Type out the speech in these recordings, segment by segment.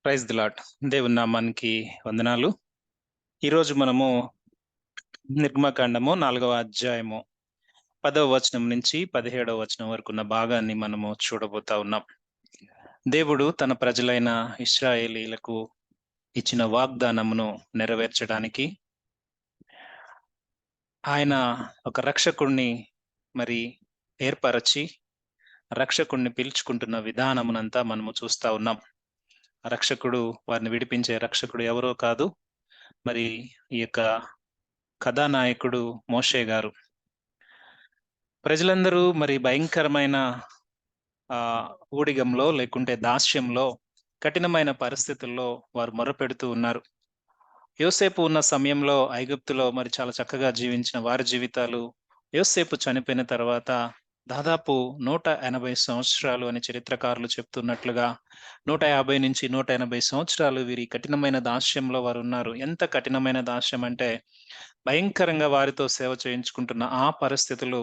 Praise the lord. దేవుని నామానికి వందనాలు. ఈరోజు మనము నిర్గమకాండము 4వ అధ్యాయము 10వ వచనం నుంచి 17వ వచనం వరకున్న భాగాన్ని మనము చూడబోతా ఉన్నాం. దేవుడు తన ప్రజలైన ఇశ్రాయేలీలకు ఇచ్చిన వాగ్దానమును నెరవేర్చడానికి ఆయన ఒక రక్షకుడిని మరి ఏర్పరచి రక్షకుడిని పిలుచుకుంటున్న విధానమునంతా మనము చూస్తా ఉన్నాం. రక్షకుడు వారిని విడిపించే రక్షకుడు ఎవరో కాదు, మరి ఈ యొక్క కథానాయకుడు మోషే గారు. ప్రజలందరూ మరి భయంకరమైన ఊడిగంలో లేకుంటే దాస్యంలో కఠినమైన పరిస్థితుల్లో వారు మొరపెడుతూ ఉన్నారు. యోసేపు ఉన్న సమయంలో ఐగుప్తులో మరి చాలా చక్కగా జీవించిన వారి జీవితాలు యోసేపు చనిపోయిన తర్వాత దాదాపు 180 సంవత్సరాలు అని చరిత్రకారులు చెప్తున్నట్లుగా 150 నుంచి 180 సంవత్సరాలు వీరి కఠినమైన దాస్యంలో వారు ఉన్నారు. ఎంత కఠినమైన దాస్యం అంటే భయంకరంగా వారితో సేవ చేయించుకుంటున్న ఆ పరిస్థితులు,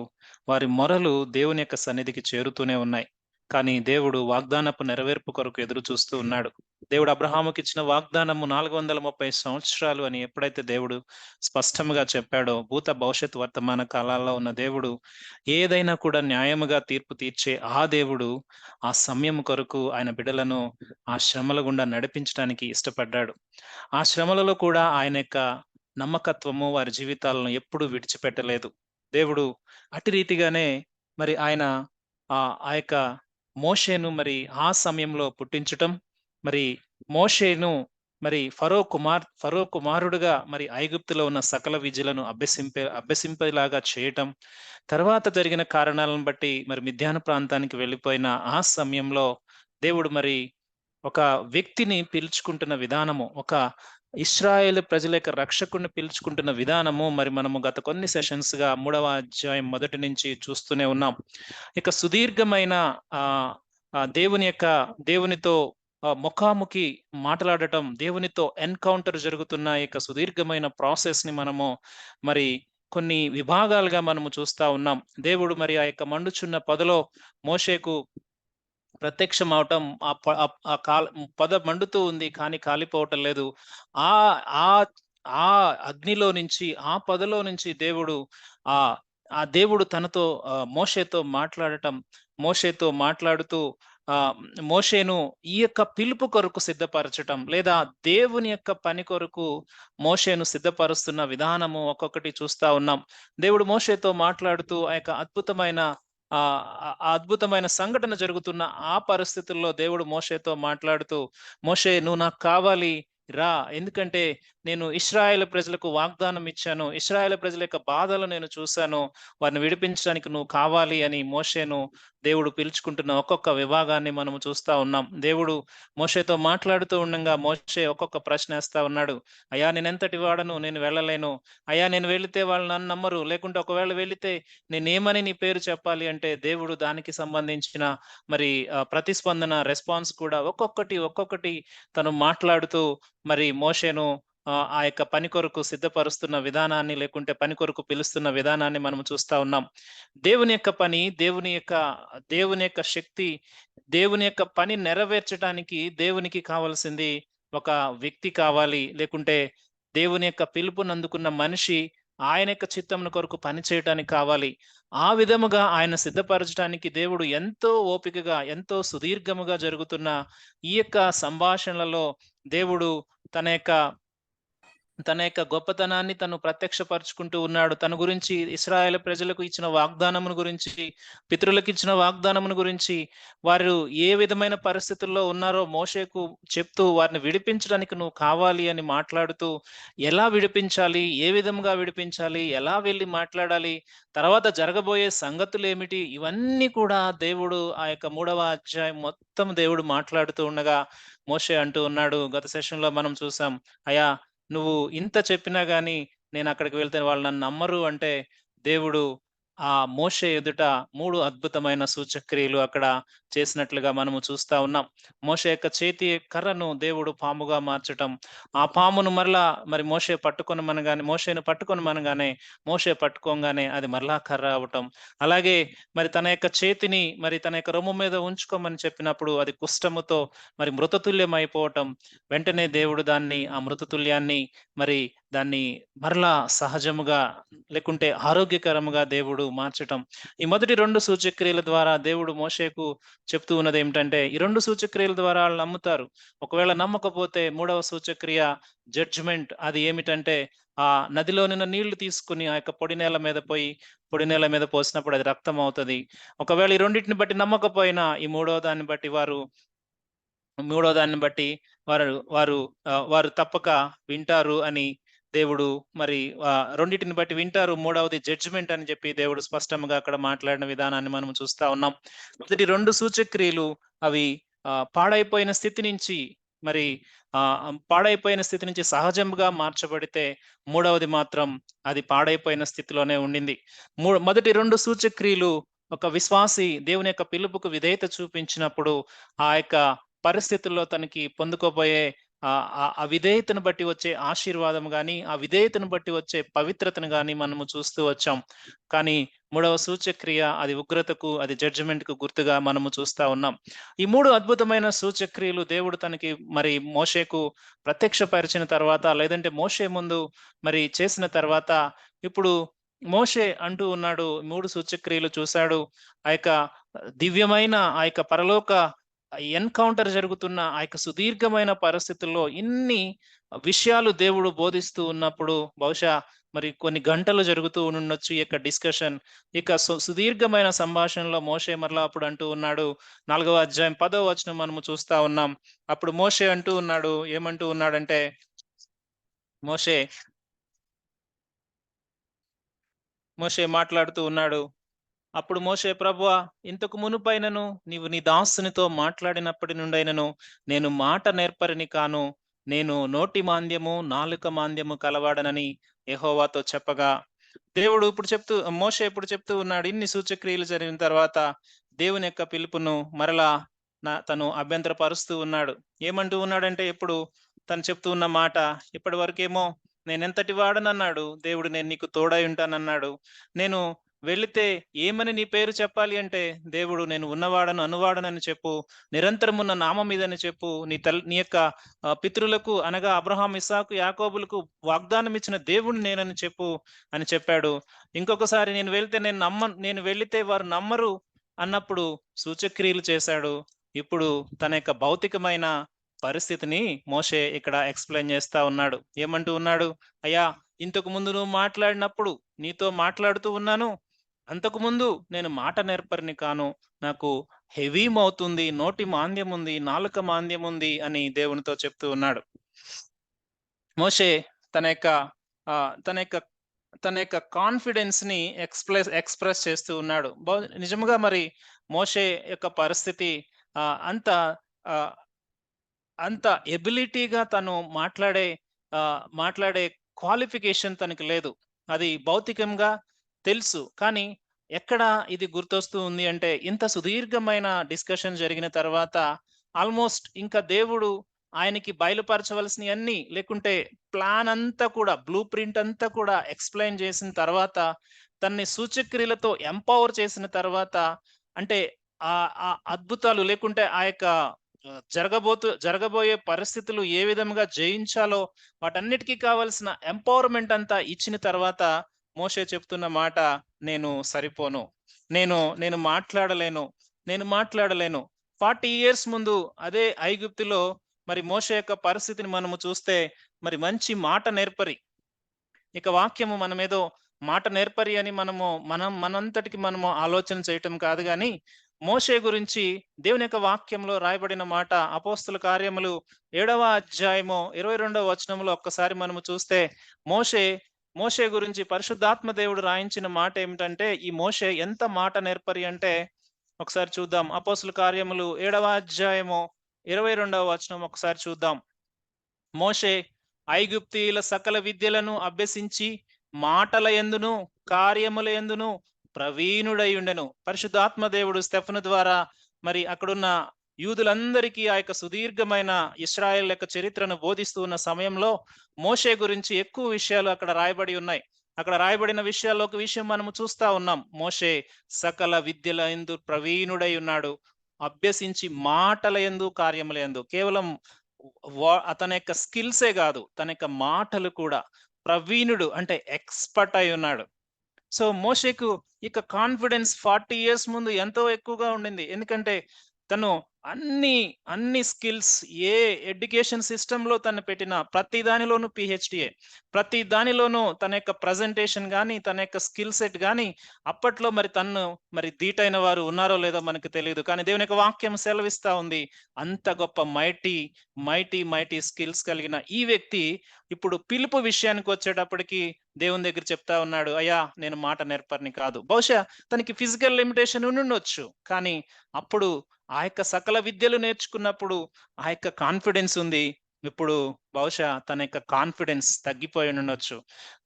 వారి మొరలు దేవుని యొక్క సన్నిధికి చేరుతూనే ఉన్నాయి. కానీ దేవుడు వాగ్దానపు నెరవేర్పు కొరకు ఎదురు చూస్తూ ఉన్నాడు. దేవుడు అబ్రహాముకి ఇచ్చిన వాగ్దానము 430 సంవత్సరాలు అని ఎప్పుడైతే దేవుడు స్పష్టంగా చెప్పాడో, భూత భవిష్యత్ వర్తమాన కాలాల్లో ఉన్న దేవుడు ఏదైనా కూడా న్యాయముగా తీర్పు తీర్చే ఆ దేవుడు ఆ సమయం కొరకు ఆయన బిడ్డలను ఆ శ్రమల గుండా నడిపించడానికి ఇష్టపడ్డాడు. ఆ శ్రమలలో కూడా ఆయన యొక్క నమ్మకత్వము వారి జీవితాలను ఎప్పుడూ విడిచిపెట్టలేదు. దేవుడు అట్టి రీతిగానే మరి ఆయన ఆ యొక్క మోషేను మరి ఆ సమయంలో పుట్టించటం, మరి మోషేను మరి ఫరో కుమారుడుగా మరి ఐగుప్తులో ఉన్న సకల విద్యలను అభ్యసింపేలాగా చేయటం, తర్వాత జరిగిన కారణాలను బట్టి మరి మిద్యాను ప్రాంతానికి వెళ్ళిపోయిన ఆ సమయంలో దేవుడు మరి ఒక వ్యక్తిని పిలుచుకుంటున్న విధానము, ఒక ఇశ్రాయేలు ప్రజల యొక్క రక్షకుడిని పిలుచుకుంటున్న విధానము మరి మనము గత కొన్ని సెషన్స్‌గా 3వ అధ్యాయం మొదటి నుంచి చూస్తూనే ఉన్నాం. ఇక సుదీర్ఘమైన ఆహ్, ఆహ్, దేవునితో ముఖాముఖి మాట్లాడటం, దేవునితో ఎన్‌కౌంటర్ జరుగుతున్న ఇక సుదీర్ఘమైన ప్రాసెస్‌ని మనము మరి కొన్ని విభాగాలుగా మనము చూస్తా ఉన్నాం. దేవుడు మరి ఆ యొక్క మండుచున్న పొదలో మోషేకు ప్రత్యక్షం అవటం, ఆ ప ఆహ్, ఆ కాల పొద మండుతూ ఉంది కానీ కాలిపోవటం లేదు. ఆహ్, ఆహ్, ఆ అగ్నిలో నుంచి, ఆ పొదలో నుంచి దేవుడు ఆహ్, ఆ దేవుడు తనతో మోషేతో మాట్లాడటం, మోషేతో మాట్లాడుతూ ఆహ్, మోషేను ఈ యొక్క పిలుపు కొరకు సిద్ధపరచటం, లేదా దేవుని యొక్క పని కొరకు మోషేను సిద్ధపరుస్తున్న విధానము ఒక్కొక్కటి చూస్తా ఉన్నాం. దేవుడు మోషేతో మాట్లాడుతూ ఆ యొక్క ఆ అద్భుతమైన సంఘటన జరుగుతున్న ఆ పరిస్థితుల్లో దేవుడు మోషేతో మాట్లాడుతూ, "మోషే నువ్వు నాకు కావాలి రా! ఎందుకంటే నేను ఇశ్రాయేలు ప్రజలకు వాగ్దానం ఇచ్చాను. ఇశ్రాయేలు ప్రజల యొక్క బాధలు నేను చూసాను. వారిని విడిపించడానికి నువ్వు కావాలి" అని మోషేను దేవుడు పిలుచుకుంటున్న ఒక్కొక్క విభాగాన్ని మనము చూస్తా ఉన్నాం. దేవుడు మోషేతో మాట్లాడుతూ ఉండంగా మోషే ఒక్కొక్క ప్రశ్నేస్తా ఉన్నాడు. "అయ్యా నేనెంతటి వాడను, నేను వెళ్ళలేను. అయ్యా నేను వెళితే వాళ్ళు నన్ను నమ్మరు. లేకుంటే ఒకవేళ వెళితే నేనేమని నీ పేరు చెప్పాలి" అంటే దేవుడు దానికి సంబంధించిన మరి ప్రతిస్పందన రెస్పాన్స్ కూడా ఒక్కొక్కటి తను మాట్లాడుతూ మరి మోషేను ఆ యొక్క పని కొరకు సిద్ధపరుస్తున్న విధానాన్ని, లేకుంటే పని కొరకు పిలుస్తున్న విధానాన్ని మనము చూస్తా ఉన్నాం. దేవుని యొక్క పని, దేవుని యొక్క శక్తి, దేవుని యొక్క పని నెరవేర్చటానికి దేవునికి కావాల్సింది ఒక వ్యక్తి కావాలి. లేకుంటే దేవుని యొక్క పిలుపునందుకున్న మనిషి ఆయన యొక్క చిత్తమును కొరకు పని చేయటానికి కావాలి. ఆ విధముగా ఆయన సిద్ధపరచడానికి దేవుడు ఎంతో ఓపికగా, ఎంతో సుదీర్ఘముగా జరుగుతున్న ఈ యొక్క సంభాషణలలో దేవుడు తన యొక్క తన యొక్క గొప్పతనాన్ని తను ప్రత్యక్షపరుచుకుంటూ ఉన్నాడు. తన గురించి ఇశ్రాయేలు ప్రజలకు ఇచ్చిన వాగ్దానమును గురించి, పితరులకు ఇచ్చిన వాగ్దానమును గురించి, వారు ఏ విధమైన పరిస్థితుల్లో ఉన్నారో మోషేకు చెప్తూ వారిని విడిపించడానికి నువ్వు కావాలి అని మాట్లాడుతూ, ఎలా విడిపించాలి? ఏ విధంగా విడిపించాలి? ఎలా వెళ్లి మాట్లాడాలి? తర్వాత జరగబోయే సంగతులేమిటి? ఇవన్నీ కూడా దేవుడు ఆ యొక్క 3వ అధ్యాయం మొత్తం దేవుడు మాట్లాడుతూ ఉండగా మోషే అంటూ ఉన్నాడు. గత సెషన్‌లో మనం చూసాం. అయ్యా! నువ్వు ఇంత చెప్పినా గాని నేనక్కడికి వెళ్తే వాళ్ళు నన్ను నమ్మరు అంటే, దేవుడు ఆ మోషే ఎదుట 3 అద్భుతమైన సూచక్రియలు అక్కడ చేసినట్లుగా మనము చూస్తా ఉన్నాం. మోషే యొక్క చేతి కర్రను దేవుడు పాముగా మార్చటం, ఆ పామును మరలా మరి మోషేను పట్టుకొనమనగానే మోషే పట్టుకోంగానే అది మరలా కర్ర అవ్వటం. అలాగే మరి తన యొక్క చేతిని మరి తన యొక్క రొమ్ము మీద ఉంచుకోమని చెప్పినప్పుడు అది కుష్టముతో మరి మృతతుల్యమైపోవటం. వెంటనే దేవుడు ఆ మృతతుల్యాన్ని మరి దాన్ని మరలా సహజముగా లేకుంటే ఆరోగ్యకరముగా దేవుడు మార్చటం. ఈ మొదటి 2 సూచక్రియల ద్వారా దేవుడు మోషేకు చెప్తూ ఉన్నదేమిటంటే, ఈ 2 సూచక్రియల ద్వారా ఆళ్ళు నమ్ముతారు. ఒకవేళ నమ్మకపోతే మూడవ సూచక్రియ జడ్జ్‌మెంట్. అది ఏమిటంటే, ఆ నదిలోనున్న నీళ్లు తీసుకొని ఆ యొక్క పొడి నేల మీద పోసినప్పుడు అది రక్తం అవుతది. ఒకవేళ ఈ రెండిటిని బట్టి నమ్మకపోయినా ఈ మూడో దాన్ని బట్టి వారు వారు వారు తప్పక వింటారు అని దేవుడు మరి రెండిటిని బట్టి వింటారు. మూడవది జడ్జిమెంట్ అని చెప్పి దేవుడు స్పష్టంగా అక్కడ మాట్లాడిన విధానాన్ని మనం చూస్తా ఉన్నాం. మొదటి 2 సూచక్రియలు అవి పాడైపోయిన స్థితి నుంచి మరి పాడైపోయిన స్థితి నుంచి సహజంగా మార్చబడితే, మూడవది మాత్రం అది పాడైపోయిన స్థితిలోనే ఉండింది. మొదటి 2 సూచక్రియలు ఒక విశ్వాసి దేవుని యొక్క పిలుపుకు విధేయత చూపించినప్పుడు ఆ యొక్క పరిస్థితుల్లో తనకి పొందుకోబోయే ఆ విధేయతను బట్టి వచ్చే ఆశీర్వాదం గాని, ఆ విధేయతను బట్టి వచ్చే పవిత్రతను గాని మనము చూస్తూ వచ్చాం. కానీ మూడవ సూచక్రియ అది ఉగ్రతకు, అది జడ్జిమెంట్‌కు గుర్తుగా మనము చూస్తా ఉన్నాం. ఈ 3 అద్భుతమైన సూచక్రియలు దేవుడు తనకి మరి మోషేకు ప్రత్యక్షపరిచిన తర్వాత, లేదంటే మోషే ముందు మరి చేసిన తర్వాత, ఇప్పుడు మోషే అంటూ ఉన్నాడు, 3 సూచక్రియలు చూసాడు. ఆ యొక్క దివ్యమైన ఆ యొక్క పరలోక ఎన్‌కౌంటర్ జరుగుతున్న ఆ యొక్క సుదీర్ఘమైన పరిస్థితుల్లో ఇన్ని విషయాలు దేవుడు బోధిస్తూ ఉన్నప్పుడు బహుశా మరి కొన్ని గంటలు జరుగుతూ ఉండుండొచ్చు ఈ యొక్క డిస్కషన్. ఇక సుదీర్ఘమైన సంభాషణలో మోషే మరలా అప్పుడు అంటూ ఉన్నాడు. 4వ అధ్యాయం 10వ వచనం మనము చూస్తా ఉన్నాం. అప్పుడు మోషే అంటూ ఉన్నాడు. ఏమంటూ ఉన్నాడంటే మోషే మోషే మాట్లాడుతూ ఉన్నాడు. అప్పుడు మోషే, ప్రభువా, ఇంతకు మునుపైనను నీవు నీ దాసునితో మాట్లాడినప్పటి నుండైనను నేను మాట నేర్పరిని కాను. నేను నోటి మాంద్యము, నాలుక మాంద్యము కలవాడనని యెహోవాతో చెప్పగా, దేవుడు మోషే ఇప్పుడు చెప్తూ ఉన్నాడు. ఇన్ని సూచక్రియలు జరిగిన తర్వాత దేవుని యొక్క పిలుపును మరలా తను అభ్యంతరపరుస్తూ ఉన్నాడు. ఏమంటూ ఉన్నాడంటే, ఇప్పుడు తను చెప్తూ ఉన్న మాట, ఇప్పటివరకేమో నేనెంతటి వాడనన్నాడు దేవుడు, నేను నీకు తోడై ఉంటానన్నాడు. నేను వెళితే ఏమని నీ పేరు చెప్పాలి అంటే, దేవుడు నేను ఉన్నవాడను, అనువాడనని చెప్పు. నిరంతరమున్న నామం ఇదని చెప్పు. నీ యొక్క పితరులకు అనగా అబ్రహాం, ఇస్సాకు, యాకోబులకు వాగ్దానం ఇచ్చిన దేవుడిని నేనని చెప్పు అని చెప్పాడు. ఇంకొకసారి నేను వెళ్ళితే వారు నమ్మరు అన్నప్పుడు సూచక్రియలు చేశాడు. ఇప్పుడు తన యొక్క భౌతికమైన పరిస్థితిని మోషే ఇక్కడ ఎక్స్‌ప్లెయిన్ చేస్తా ఉన్నాడు. ఏమంటూ ఉన్నాడు? అయ్యా, ఇంతకు ముందు నువ్వు మాట్లాడినప్పుడు నీతో మాట్లాడుతూ ఉన్నాను. అంతకుముందు నేను మాట నేర్పరిని కాను. నాకు హెవీ మౌత్ ఉంది, నోటి మాంద్యం ఉంది, నాలుక మాంద్యం ఉంది అని దేవునితో చెప్తూ ఉన్నాడు. మోషే తన యొక్క తన యొక్క తన యొక్క కాన్ఫిడెన్స్‌ని ఎక్స్‌ప్రెస్ చేస్తూ ఉన్నాడు. నిజముగా మరి మోషే యొక్క పరిస్థితి ఆహ్, అంత ఆహ్, అంత ఎబిలిటీగా తను మాట్లాడే క్వాలిఫికేషన్ తనకి లేదు. అది భౌతికంగా తెలుసు. కానీ ఎక్కడ ఇది గుర్తొస్తూ ఉంది అంటే, ఇంత సుదీర్ఘమైన డిస్కషన్ జరిగిన తర్వాత ఆల్‌మోస్ట్ ఇంకా దేవుడు ఆయనకి బయలుపరచవలసినయన్నీ, లేకుంటే ప్లాన్ అంతా కూడా, బ్లూ ప్రింట్ అంతా కూడా ఎక్స్‌ప్లెయిన్ చేసిన తర్వాత, తనని సూచక్రియలతో ఎంపవర్ చేసిన తర్వాత, అంటే ఆ అద్భుతాలు లేకుంటే ఆ యొక్క జరగబోయే పరిస్థితులు ఏ విధంగా జయించాలో వాటన్నిటికి కావాల్సిన ఎంపవర్‌మెంట్ అంతా ఇచ్చిన తర్వాత మోషే చెప్తున్న మాట, నేను సరిపోను. నేను మాట్లాడలేను. నేను మాట్లాడలేను. 40 ఇయర్స్ ముందు అదే ఐగుప్తులో మరి మోషే యొక్క పరిస్థితిని మనము చూస్తే మరి మంచి మాట నేర్పరి. ఇక వాక్యము మనమేదో మాట నేర్పరి అని మనంతటికి మనము ఆలోచన చేయటం కాదు గానీ, మోషే గురించి దేవుని యొక్క వాక్యంలో రాయబడిన మాట అపోస్తల కార్యములు 7వ అధ్యాయము 22వ వచనంలో ఒక్కసారి మనము చూస్తే, మోషే మోషే గురించి పరిశుద్ధాత్మ దేవుడు రాయించిన మాట ఏమిటంటే, ఈ మోషే ఎంత మాట నేర్పరి అంటే, ఒకసారి చూద్దాం. అపోస్తల కార్యములు 7వ అధ్యాయము 22వ వచనం ఒకసారి చూద్దాం. మోషే ఐగుప్తీయుల సకల విద్యలను అభ్యసించి మాటల యందును, కార్యముల యందును, ప్రవీణుడై ఉండెను. పరిశుద్ధాత్మ దేవుడు స్టెఫను ద్వారా మరి అక్కడున్న యూదులందరికీ ఆ యొక్క సుదీర్ఘమైన ఇశ్రాయేల్ యొక్క చరిత్రను బోధిస్తూ ఉన్న సమయంలో మోషే గురించి ఎక్కువ విషయాలు అక్కడ రాయబడి ఉన్నాయి. అక్కడ రాయబడిన విషయాల్లో ఒక విషయం మనము చూస్తా ఉన్నాం. మోషే సకల విద్యల యందు ప్రవీణుడై ఉన్నాడు. అభ్యసించి మాటల యందు కార్యముల యందు కేవలం అతని యొక్క స్కిల్సే కాదు, తన యొక్క మాటలు కూడా ప్రవీణుడు అంటే ఎక్స్‌పర్ట్ అయి ఉన్నాడు. సో మోషేకు ఇక కాన్ఫిడెన్స్ 40 ఇయర్స్ ముందు ఎంతో ఎక్కువగా ఉండింది. ఎందుకంటే తను అన్ని స్కిల్స్ ఏ ఎడ్యుకేషన్ సిస్టమ్‌లో తను పెట్టిన ప్రతి దానిలోనూ పీహెచ్‌డీయే. ప్రతి దానిలోనూ తన యొక్క ప్రెజెంటేషన్ గాని, తన యొక్క స్కిల్ సెట్ గాని అప్పట్లో మరి తన్ను మరి దీటైన వారు ఉన్నారో లేదో మనకు తెలీదు. కానీ దేవుని యొక్క వాక్యం సెలవిస్తా ఉంది. అంత గొప్ప మైటీ స్కిల్స్ కలిగిన ఈ వ్యక్తి ఇప్పుడు పిలుపు విషయానికి వచ్చేటప్పటికి దేవుని దగ్గర చెప్తా ఉన్నాడు, అయ్యా నేను మాట నేర్పరిని కాదు. బహుశా తనకి ఫిజికల్ లిమిటేషన్ ఉండుండొచ్చు. కానీ అప్పుడు ఆ యొక్క సకల విద్యలు నేర్చుకున్నప్పుడు ఆ యొక్క కాన్ఫిడెన్స్ ఉంది. ఇప్పుడు బహుశా తన యొక్క కాన్ఫిడెన్స్ తగ్గిపోయి ఉండొచ్చు.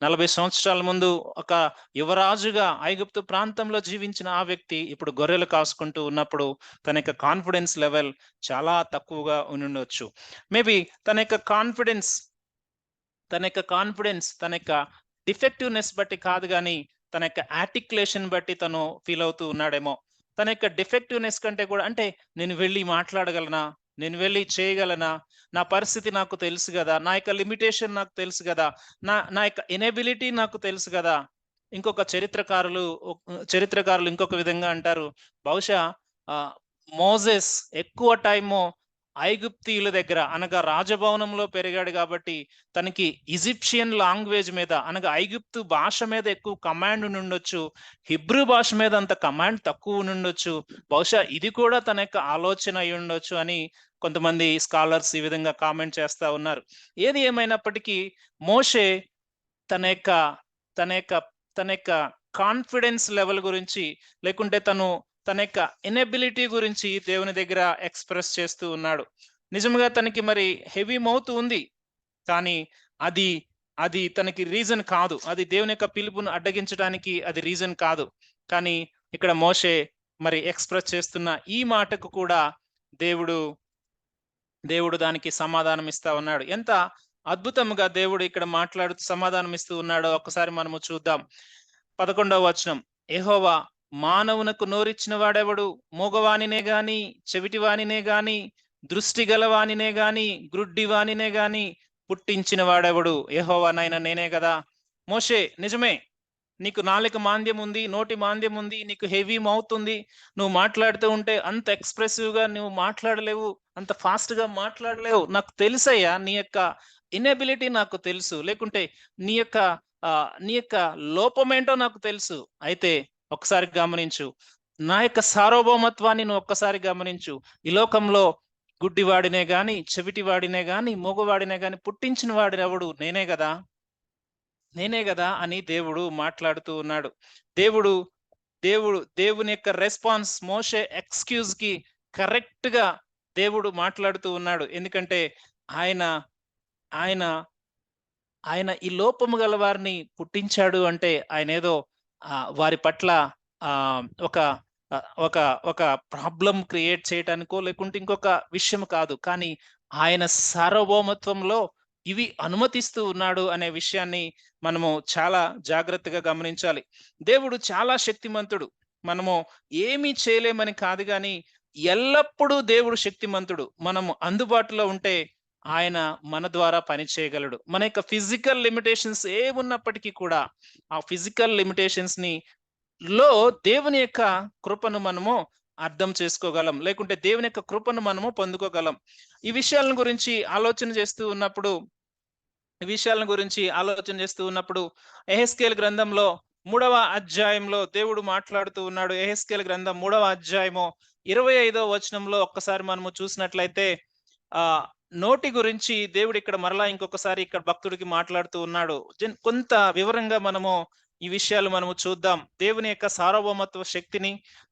40 సంవత్సరాల ముందు ఒక యువరాజుగా ఐగుప్తు ప్రాంతంలో జీవించిన ఆ వ్యక్తి ఇప్పుడు గొర్రెలు కాసుకుంటూ ఉన్నప్పుడు తన యొక్క కాన్ఫిడెన్స్ లెవెల్ చాలా తక్కువగా ఉండుండొచ్చు. మేబీ తన యొక్క కాన్ఫిడెన్స్ తన యొక్క డిఫెక్టివ్‌నెస్ బట్టి కాదు గానీ, తన యొక్క ఆర్టిక్యులేషన్ బట్టి తను ఫీల్ అవుతూ ఉన్నాడేమో. తన యొక్క డిఫెక్టివ్‌నెస్ కంటే కూడా అంటే నేను వెళ్లి మాట్లాడగలనా? నేను వెళ్లి చేయగలనా? నా పరిస్థితి నాకు తెలుసు గదా! నా యొక్క లిమిటేషన్ నాకు తెలుసు గదా! నా యొక్క ఇనెబిలిటీ నాకు తెలుసు గదా! ఇంకొక చరిత్రకారులు ఇంకొక విధంగా అంటారు. బహుశా ఆహ్, మోసెస్ ఎక్కువ టైము ఐగుప్తీయుల దగ్గర అనగా రాజభవనంలో పెరిగాడు కాబట్టి తనకి ఈజిప్షియన్ లాంగ్వేజ్ మీద అనగా ఐగుప్తు భాష మీద ఎక్కువ కమాండ్ ఉండుండొచ్చు. హిబ్రూ భాష మీద అంత కమాండ్ తక్కువ ఉండుండొచ్చు. బహుశా ఇది కూడా తన యొక్క ఆలోచన అయ్యుండొచ్చు అని కొంతమంది స్కాలర్స్ ఈ విధంగా కామెంట్ చేస్తా ఉన్నారు. ఏది ఏమైనప్పటికీ మోషే తన యొక్క తన యొక్క తన యొక్క కాన్ఫిడెన్స్ లెవెల్ గురించి లేకుంటే తన యొక్క ఇనెబిలిటీ గురించి దేవుని దగ్గర ఎక్స్‌ప్రెస్ చేస్తూ ఉన్నాడు. నిజంగా తనకి మరి హెవీ మౌత్ ఉంది. కానీ అది అది తనకి రీజన్ కాదు. అది దేవుని యొక్క పిలుపును అడ్డగించడానికి అది రీజన్ కాదు. కానీ ఇక్కడ మోషే మరి ఎక్స్‌ప్రెస్ చేస్తున్న ఈ మాటకు కూడా దేవుడు దేవుడు దానికి సమాధానం ఇస్తా ఉన్నాడు. ఎంత అద్భుతంగా దేవుడు ఇక్కడ మాట్లాడుతూ సమాధానం ఇస్తూ ఉన్నాడో ఒక్కసారి మనము చూద్దాం. 11వ వచనం. యెహోవా మానవునకు నోరిచ్చిన వాడెవడు? మూగవానినే గాని, చెవిటివానినే గాని, దృష్టి గలవానినే గాని, గ్రుడ్డివానినే గాని పుట్టించిన వాడెవడు? యెహోవానైన నేనే గదా! మోషే నిజమే. నీకు నాలుక మాంద్యం ఉంది, నోటి మాంద్యం ఉంది, నీకు హెవీ మౌత్ ఉంది. నువ్వు మాట్లాడుతూ ఉంటే అంత ఎక్స్‌ప్రెసివ్‌గా నువ్వు మాట్లాడలేవు. అంత ఫాస్ట్‌గా మాట్లాడలేవు. నాకు తెలుసయ్యా నీ యొక్క ఇనెబిలిటీ నాకు తెలుసు. లేకుంటే నీ యొక్క నీ యొక్క లోపమేంటో నాకు తెలుసు. అయితే ఒకసారి గమనించు. నా యొక్క సార్వభౌమత్వాన్ని నువ్వు ఒక్కసారి గమనించు. ఈ లోకంలో గుడ్డివాడినే గాని, చెవిటివాడినే గాని, మూగవాడినే గాని పుట్టించిన వాడెవడు? నేనే గదా అని దేవుడు మాట్లాడుతూ ఉన్నాడు. దేవుడు దేవుని యొక్క రెస్పాన్స్ మోషే ఎక్స్‌క్యూజ్‌కి కరెక్ట్‌గా దేవుడు మాట్లాడుతూ ఉన్నాడు. ఎందుకంటే ఆయన ఆయన ఆయన ఈ లోపము గల వారిని పుట్టించాడు అంటే ఆయనేదో వారి పట్ల ఆహ్, ఒక ఒక ఒక ప్రాబ్లమ్ క్రియేట్ చేయటానికో లేకుంటే ఇంకొక విషయం కాదు. కానీ ఆయన సార్వభౌమత్వంలో ఇవి అనుమతిస్తూ ఉన్నాడు అనే విషయాన్ని మనము చాలా జాగ్రత్తగా గమనించాలి. దేవుడు చాలా శక్తిమంతుడు. మనము ఏమీ చేయలేమని కాదు గానీ, ఎల్లప్పుడూ దేవుడు శక్తిమంతుడు. మనము అందుబాటులో ఉంటే ఆయన మన ద్వారా పని చేయగలడు. మన యొక్క ఫిజికల్ లిమిటేషన్స్ ఏమున్నప్పటికీ కూడా, ఆ ఫిజికల్ లిమిటేషన్స్‌ని దేవుని యొక్క కృపను మనము అర్థం చేసుకోగలం. లేకుంటే దేవుని యొక్క కృపను మనము పొందుకోగలం. ఈ విషయాలను గురించి ఆలోచన చేస్తూ ఉన్నప్పుడు యెహెజ్కేలు గ్రంథంలో 3వ అధ్యాయంలో దేవుడు మాట్లాడుతూ ఉన్నాడు. యెహెజ్కేలు గ్రంథం 3వ అధ్యాయము 25వ వచనంలో ఒక్కసారి మనము చూసినట్లయితే నోటి గురించి దేవుడు ఇక్కడ మరలా ఇంకొకసారి ఇక్కడ భక్తుడికి మాట్లాడుతూ ఉన్నాడు. కొంత వివరంగా మనము ఈ విషయాలు మనము చూద్దాం. దేవుని యొక్క సార్వభౌమత్వ శక్తిని,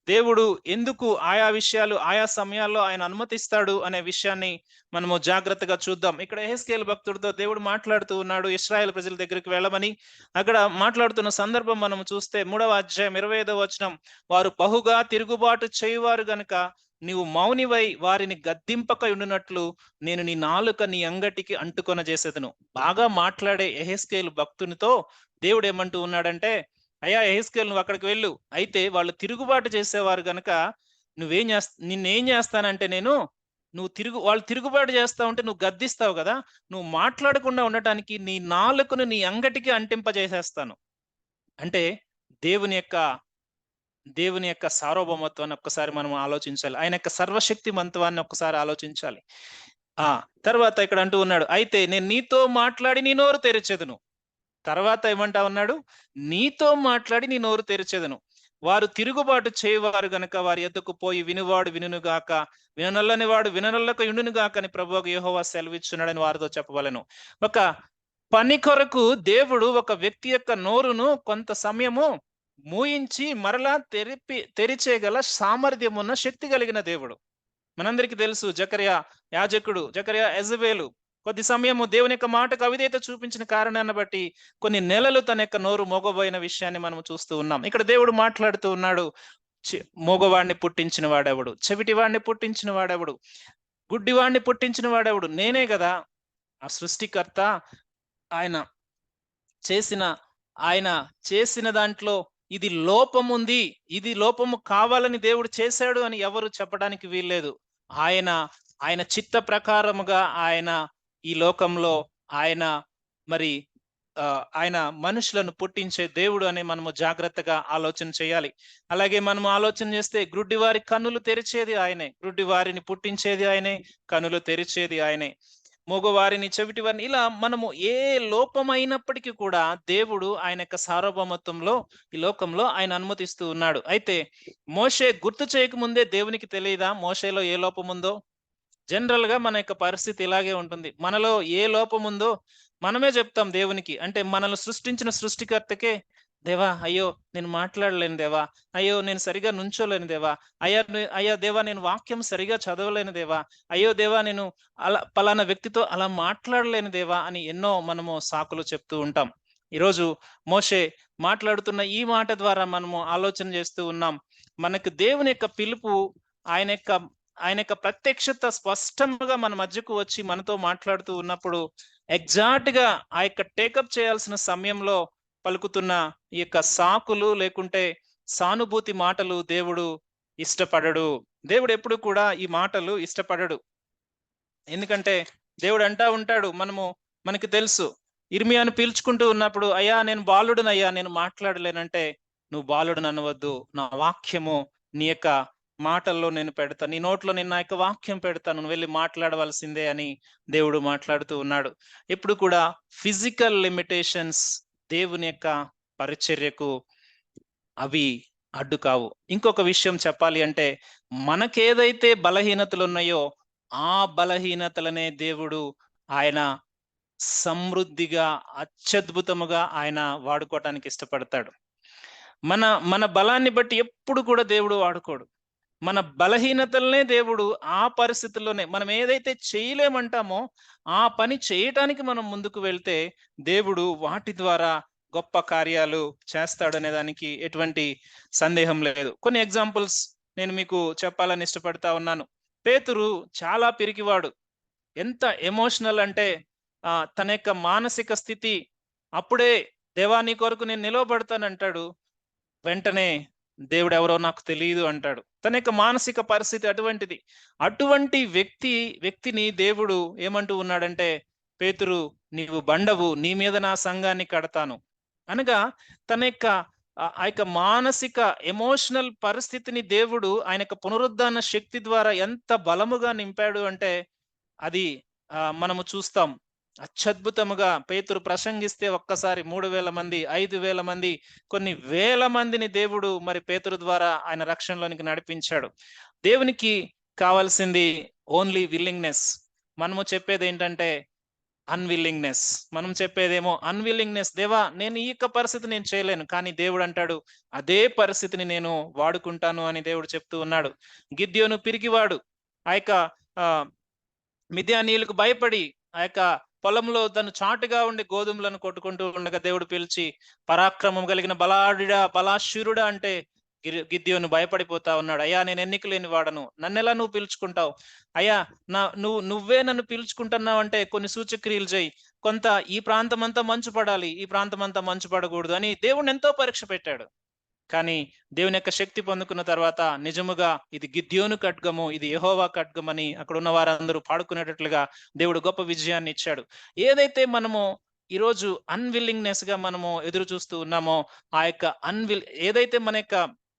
దేవుడు ఎందుకు ఆయా విషయాలు ఆయా సమయాల్లో ఆయన అనుమతిస్తాడు అనే విషయాన్ని మనము జాగ్రత్తగా చూద్దాం. ఇక్కడ యెహెజ్కేలు భక్తుడితో దేవుడు మాట్లాడుతూ ఉన్నాడు ఇశ్రాయేలు ప్రజల దగ్గరికి వెళ్ళమని. అక్కడ మాట్లాడుతున్న సందర్భం మనం చూస్తే 3వ అధ్యాయం 25వ వచనం, వారు బహుగా తిరుగుబాటు చేయువారు గనుక నీవు మౌనివై వారిని గద్దింపక ఉండునట్లు నేను నీ నాలుక నీ అంగటికి అంటుకొన చేసేదను. బాగా మాట్లాడే యెహెజ్కేలు భక్తునితో దేవుడు ఏమంటూ ఉన్నాడంటే, అయ్యా యెహెజ్కేలు నువ్వు అక్కడికి వెళ్ళు, అయితే వాళ్ళు తిరుగుబాటు చేసేవారు గనక నిన్నేం చేస్తానంటే నేను, వాళ్ళు తిరుగుబాటు చేస్తా ఉంటే నువ్వు గద్దిస్తావు కదా, నువ్వు మాట్లాడకుండా ఉండటానికి నీ నాలుకను నీ అంగటికి అంటింపజేసేస్తాను. అంటే దేవుని యొక్క దేవుని యొక్క సార్వభౌమత్వాన్ని ఒక్కసారి మనం ఆలోచించాలి. ఆయన యొక్క సర్వశక్తిమంతవాన్ని ఒక్కసారి ఆలోచించాలి. తర్వాత ఇక్కడ అంటూ ఉన్నాడు, అయితే నేను నీతో మాట్లాడి నీ నోరు తెరిచెదను. తర్వాత ఏమంటా ఉన్నాడు, నీతో మాట్లాడి నీ నోరు తెరిచెదను. వారు తిరుగుబాటు చేయవారు గనక వారి యొద్దకు పోయి వినువాడు వినుగాక, విననొల్లని వాడు విననొల్లక యుండునుగాక అని ప్రభువు యెహోవా సెలవిచ్చున్నాడని వారితో చెప్పవలెను. ఒక పని కొరకు దేవుడు ఒక వ్యక్తి యొక్క నోరును కొంత సమయము మూయించి మరలా తెరిచేయగల సామర్థ్యం ఉన్న శక్తి కలిగిన దేవుడు. మనందరికీ తెలుసు జకర్యా యాజకుడు, జకర్యా యెజబేలు కొద్ది సమయము దేవుని యొక్క మాటకు అవిధేయత చూపించిన కారణాన్ని బట్టి కొన్ని నెలలు తన యొక్క నోరు మోగబోయిన విషయాన్ని మనం చూస్తూ ఉన్నాం. ఇక్కడ దేవుడు మాట్లాడుతూ ఉన్నాడు, మోగవాడిని పుట్టించిన వాడెవడు, చెవిటివాడిని పుట్టించిన వాడెవడు, గుడ్డివాడిని పుట్టించిన వాడెవడు, నేనే కదా ఆ సృష్టికర్త. ఆయన చేసిన దాంట్లో ఇది లోపముంది, ఇది లోపము కావాలని దేవుడు చేశాడు అని ఎవరు చెప్పడానికి వీల్లేదు. ఆయన చిత్త ప్రకారముగా ఆయన ఈ లోకంలో ఆయన మనుషులను పుట్టించే దేవుడు అని మనము జాగ్రత్తగా ఆలోచన చేయాలి. అలాగే మనము ఆలోచన చేస్తే గ్రుడ్డివారి కన్నులు తెరిచేది ఆయనే, గ్రుడ్డివారిని పుట్టించేది ఆయనే, కన్నులు తెరిచేది ఆయనే, మగవారిని చెవిటి వారిని, ఇలా మనము ఏ లోపమైనప్పటికీ కూడా దేవుడు ఆయన యొక్క సార్వభౌమత్వంలో ఈ లోకంలో ఆయన అనుమతిస్తూ ఉన్నాడు. అయితే మోషే గుర్తు చేయకముందే దేవునికి తెలియదా మోషేలో ఏ లోపం ఉందో? జనరల్ గా మన యొక్క పరిస్థితి ఇలాగే ఉంటుంది. మనలో ఏ లోపం ఉందో మనమే చెప్తాం దేవునికి. అంటే మనల్ని సృష్టించిన సృష్టికర్తకే, దేవా అయ్యో నేను మాట్లాడలేను దేవా, అయ్యో నేను సరిగా నుంచోలేను దేవా, అయ్యా దేవా నేను వాక్యం సరిగా చదవలేను దేవా, అయ్యో దేవా నేను అలా పలానా వ్యక్తితో అలా మాట్లాడలేను దేవా అని ఎన్నో మనము సాకులు చెప్తూ ఉంటాం. ఈరోజు మోషే మాట్లాడుతున్న ఈ మాట ద్వారా మనము ఆలోచన చేస్తూ ఉన్నాం. మనకు దేవుని యొక్క పిలుపు, ఆయన యొక్క ప్రత్యక్షత స్పష్టంగా మన మధ్యకు వచ్చి మనతో మాట్లాడుతూ ఉన్నప్పుడు ఎగ్జాక్ట్ గా ఆ యొక్క టేకప్ చేయాల్సిన సమయంలో పలుకుతున్న ఈ యొక్క సాకులు లేకుంటే సానుభూతి మాటలు దేవుడు ఇష్టపడడు. దేవుడు ఎప్పుడు కూడా ఈ మాటలు ఇష్టపడడు. ఎందుకంటే దేవుడు అంటా ఉంటాడు, మనకి తెలుసు, ఇర్మియాను పీల్చుకుంటూ ఉన్నప్పుడు, అయ్యా నేను బాలుడునయ్యా నేను మాట్లాడలేనంటే, నువ్వు బాలుడుని అనవద్దు, నా వాక్యము నీ యొక్క మాటల్లో నేను పెడతా, నీ నోట్లో నేను నా యొక్క వాక్యం పెడతాను, నువ్వు వెళ్ళి మాట్లాడవలసిందే అని దేవుడు మాట్లాడుతూ ఉన్నాడు. ఎప్పుడు కూడా ఫిజికల్ లిమిటేషన్స్ దేవుని యొక్క పరిచర్యకు అవి అడ్డు కావు. ఇంకొక విషయం చెప్పాలి అంటే, మనకేదైతే బలహీనతలు ఉన్నాయో ఆ బలహీనతలనే దేవుడు ఆయన సమృద్ధిగా అత్యద్భుతముగా ఆయన వాడుకోవటానికి ఇష్టపడతాడు. మన బలాన్ని బట్టి ఎప్పుడు కూడా దేవుడు వాడుకోడు. మన బలహీనతలనే దేవుడు ఆ పరిస్థితుల్లోనే, మనం ఏదైతే చేయలేమంటామో ఆ పని చేయటానికి మనం ముందుకు వెళ్తే దేవుడు వాటి ద్వారా గొప్ప కార్యాలు చేస్తాడనే దానికి ఎటువంటి సందేహం లేదు. కొన్ని ఎగ్జాంపుల్స్ నేను మీకు చెప్పాలని ఇష్టపడతా ఉన్నాను. పేతురు చాలా పిరికివాడు. ఎంత ఎమోషనల్ అంటే తన యొక్క మానసిక స్థితి, అప్పుడే దేవా నీ కొరకు నేను నిలవబడతానంటాడు, వెంటనే దేవుడు ఎవరో నాకు తెలియదు అంటాడు. తన యొక్క మానసిక పరిస్థితి అటువంటిది. అటువంటి వ్యక్తిని దేవుడు ఏమంటూ ఉన్నాడంటే, పేతురు నీవు బండవు, నీ మీద నా సంఘాన్ని కడతాను అనగా, తన యొక్క ఆ యొక్క మానసిక ఎమోషనల్ పరిస్థితిని దేవుడు ఆయన యొక్క పునరుద్ధాన శక్తి ద్వారా ఎంత బలముగా నింపాడు అంటే అది మనము చూస్తాం. అత్యద్భుతముగా పేతురు ప్రసంగిస్తే ఒక్కసారి 3000 మంది, 5000 మంది, కొన్ని వేల మందిని దేవుడు మరి పేతురు ద్వారా ఆయన రక్షణలోనికి నడిపించాడు. దేవునికి కావాల్సింది ఓన్లీ విల్లింగ్నెస్. మనము చెప్పేది ఏంటంటే, అన్‌విల్లింగ్‌నెస్. మనం చెప్పేదేమో అన్‌విల్లింగ్‌నెస్. దేవా, నేను ఈ యొక్క పరిస్థితి నేను చేయలేను. కానీ దేవుడు అంటాడు, అదే పరిస్థితిని నేను వాడుకుంటాను అని దేవుడు చెప్తూ ఉన్నాడు. గిద్యోను పిరికివాడు. ఆ యొక్క ఆహ్, మిద్యానీయులకు భయపడి ఆ యొక్క పొలంలో తను చాటుగా ఉండి గోధుమలను కొట్టుకుంటూ ఉండగా దేవుడు పిలిచి, పరాక్రమం కలిగిన బలాఢ్యుడా, బలాశూరుడా అంటే గిద్యోను భయపడిపోతా ఉన్నాడు. అయ్యా, నేను ఎన్నిక లేని వాడను. నన్నెలా నువ్వు పిలుచుకుంటావు? అయ్యా, నువ్వే నన్ను పిలుచుకుంటున్నావంటే కొన్ని సూచక్రియలు చెయ్యి. కొంత ఈ ప్రాంతమంతా మంచు పడాలి. ఈ ప్రాంతమంతా మంచు పడకూడదు అని దేవుడిని ఎంతో పరీక్ష పెట్టాడు. కానీ దేవుని యొక్క శక్తి పొందుకున్న తర్వాత నిజముగా ఇది గిద్యోను ఖడ్గము, ఇది యెహోవా ఖడ్గమని అక్కడున్న వారందరూ పాడుకునేటట్లుగా దేవుడు గొప్ప విజయాన్ని ఇచ్చాడు. ఏదైతే మనము ఈరోజు అన్‌విల్లింగ్‌నెస్‌గా మనము ఎదురు చూస్తూ ఉన్నామో, ఆ యొక్క ఏదైతే మన యొక్క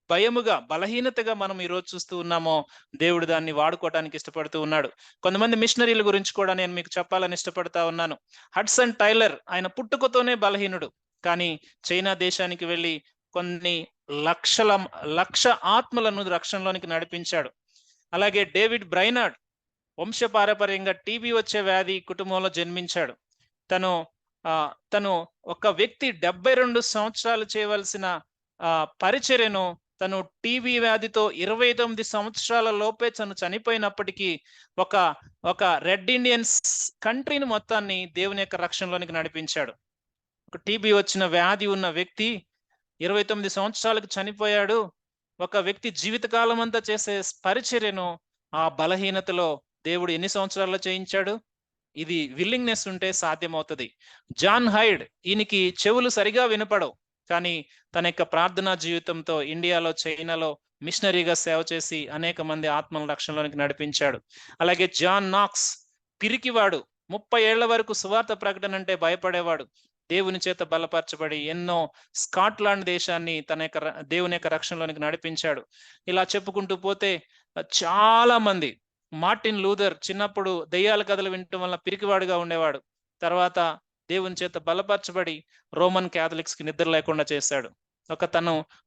భయముగా, బలహీనతగా మనం ఈరోజు చూస్తూ ఉన్నామో, దేవుడు దాన్ని వాడుకోవటానికి ఇష్టపడుతూ ఉన్నాడు. కొంతమంది మిషనరీల గురించి కూడా నేను మీకు చెప్పాలని ఇష్టపడతా ఉన్నాను. హడ్సన్ టైలర్ ఆయన పుట్టుకతోనే బలహీనుడు. కానీ చైనా దేశానికి వెళ్లి కొన్ని లక్షల లక్ష ఆత్మలను రక్షణలోనికి నడిపించాడు. అలాగే డేవిడ్ బ్రైనార్డ్ వంశపారపర్యంగా టీబీ వచ్చే వ్యాధి కుటుంబంలో జన్మించాడు. తను తను ఒక వ్యక్తి 72 సంవత్సరాలు చేయవలసిన పరిచర్యను తను టీబీ వ్యాధితో 29 సంవత్సరాల లోపే తను చనిపోయినప్పటికీ ఒక ఒక రెడ్ ఇండియన్స్ కంట్రీని మొత్తాన్ని దేవుని యొక్క రక్షణలోనికి నడిపించాడు. ఒక టీబీ వచ్చిన వ్యాధి ఉన్న వ్యక్తి 29 సంవత్సరాలకు చనిపోయాడు. ఒక వ్యక్తి జీవితకాలం అంతా చేసే పరిచర్యను ఆ బలహీనతలో దేవుడు ఎన్ని సంవత్సరాల్లో చేయించాడు? ఇది విల్లింగ్‌నెస్ ఉంటే సాధ్యమవుతది. జాన్ హైడ్ ఈయనకి చెవులు సరిగా వినపడవు. కానీ తన యొక్క ప్రార్థనా జీవితంతో ఇండియాలో, చైనాలో మిషనరీగా సేవ చేసి అనేక మంది ఆత్మల రక్షణలోనికి నడిపించాడు. అలాగే జాన్ నాక్స్ పిరికివాడు. 30 ఏళ్ల వరకు సువార్త ప్రకటన అంటే భయపడేవాడు. దేవుని చేత బలపరచబడి ఎన్నో స్కాట్లాండ్ దేశాన్ని తన యొక్క దేవుని యొక్క రక్షణలోనికి నడిపించాడు. ఇలా చెప్పుకుంటూ పోతే చాలా మంది. మార్టిన్ లూథర్ చిన్నప్పుడు దెయ్యాల కథలు వినటం వల్ల పిరికివాడుగా ఉండేవాడు. తర్వాత దేవుని చేత బలపరచబడి రోమన్ క్యాథలిక్స్‌కి నిద్ర లేకుండా చేశాడు.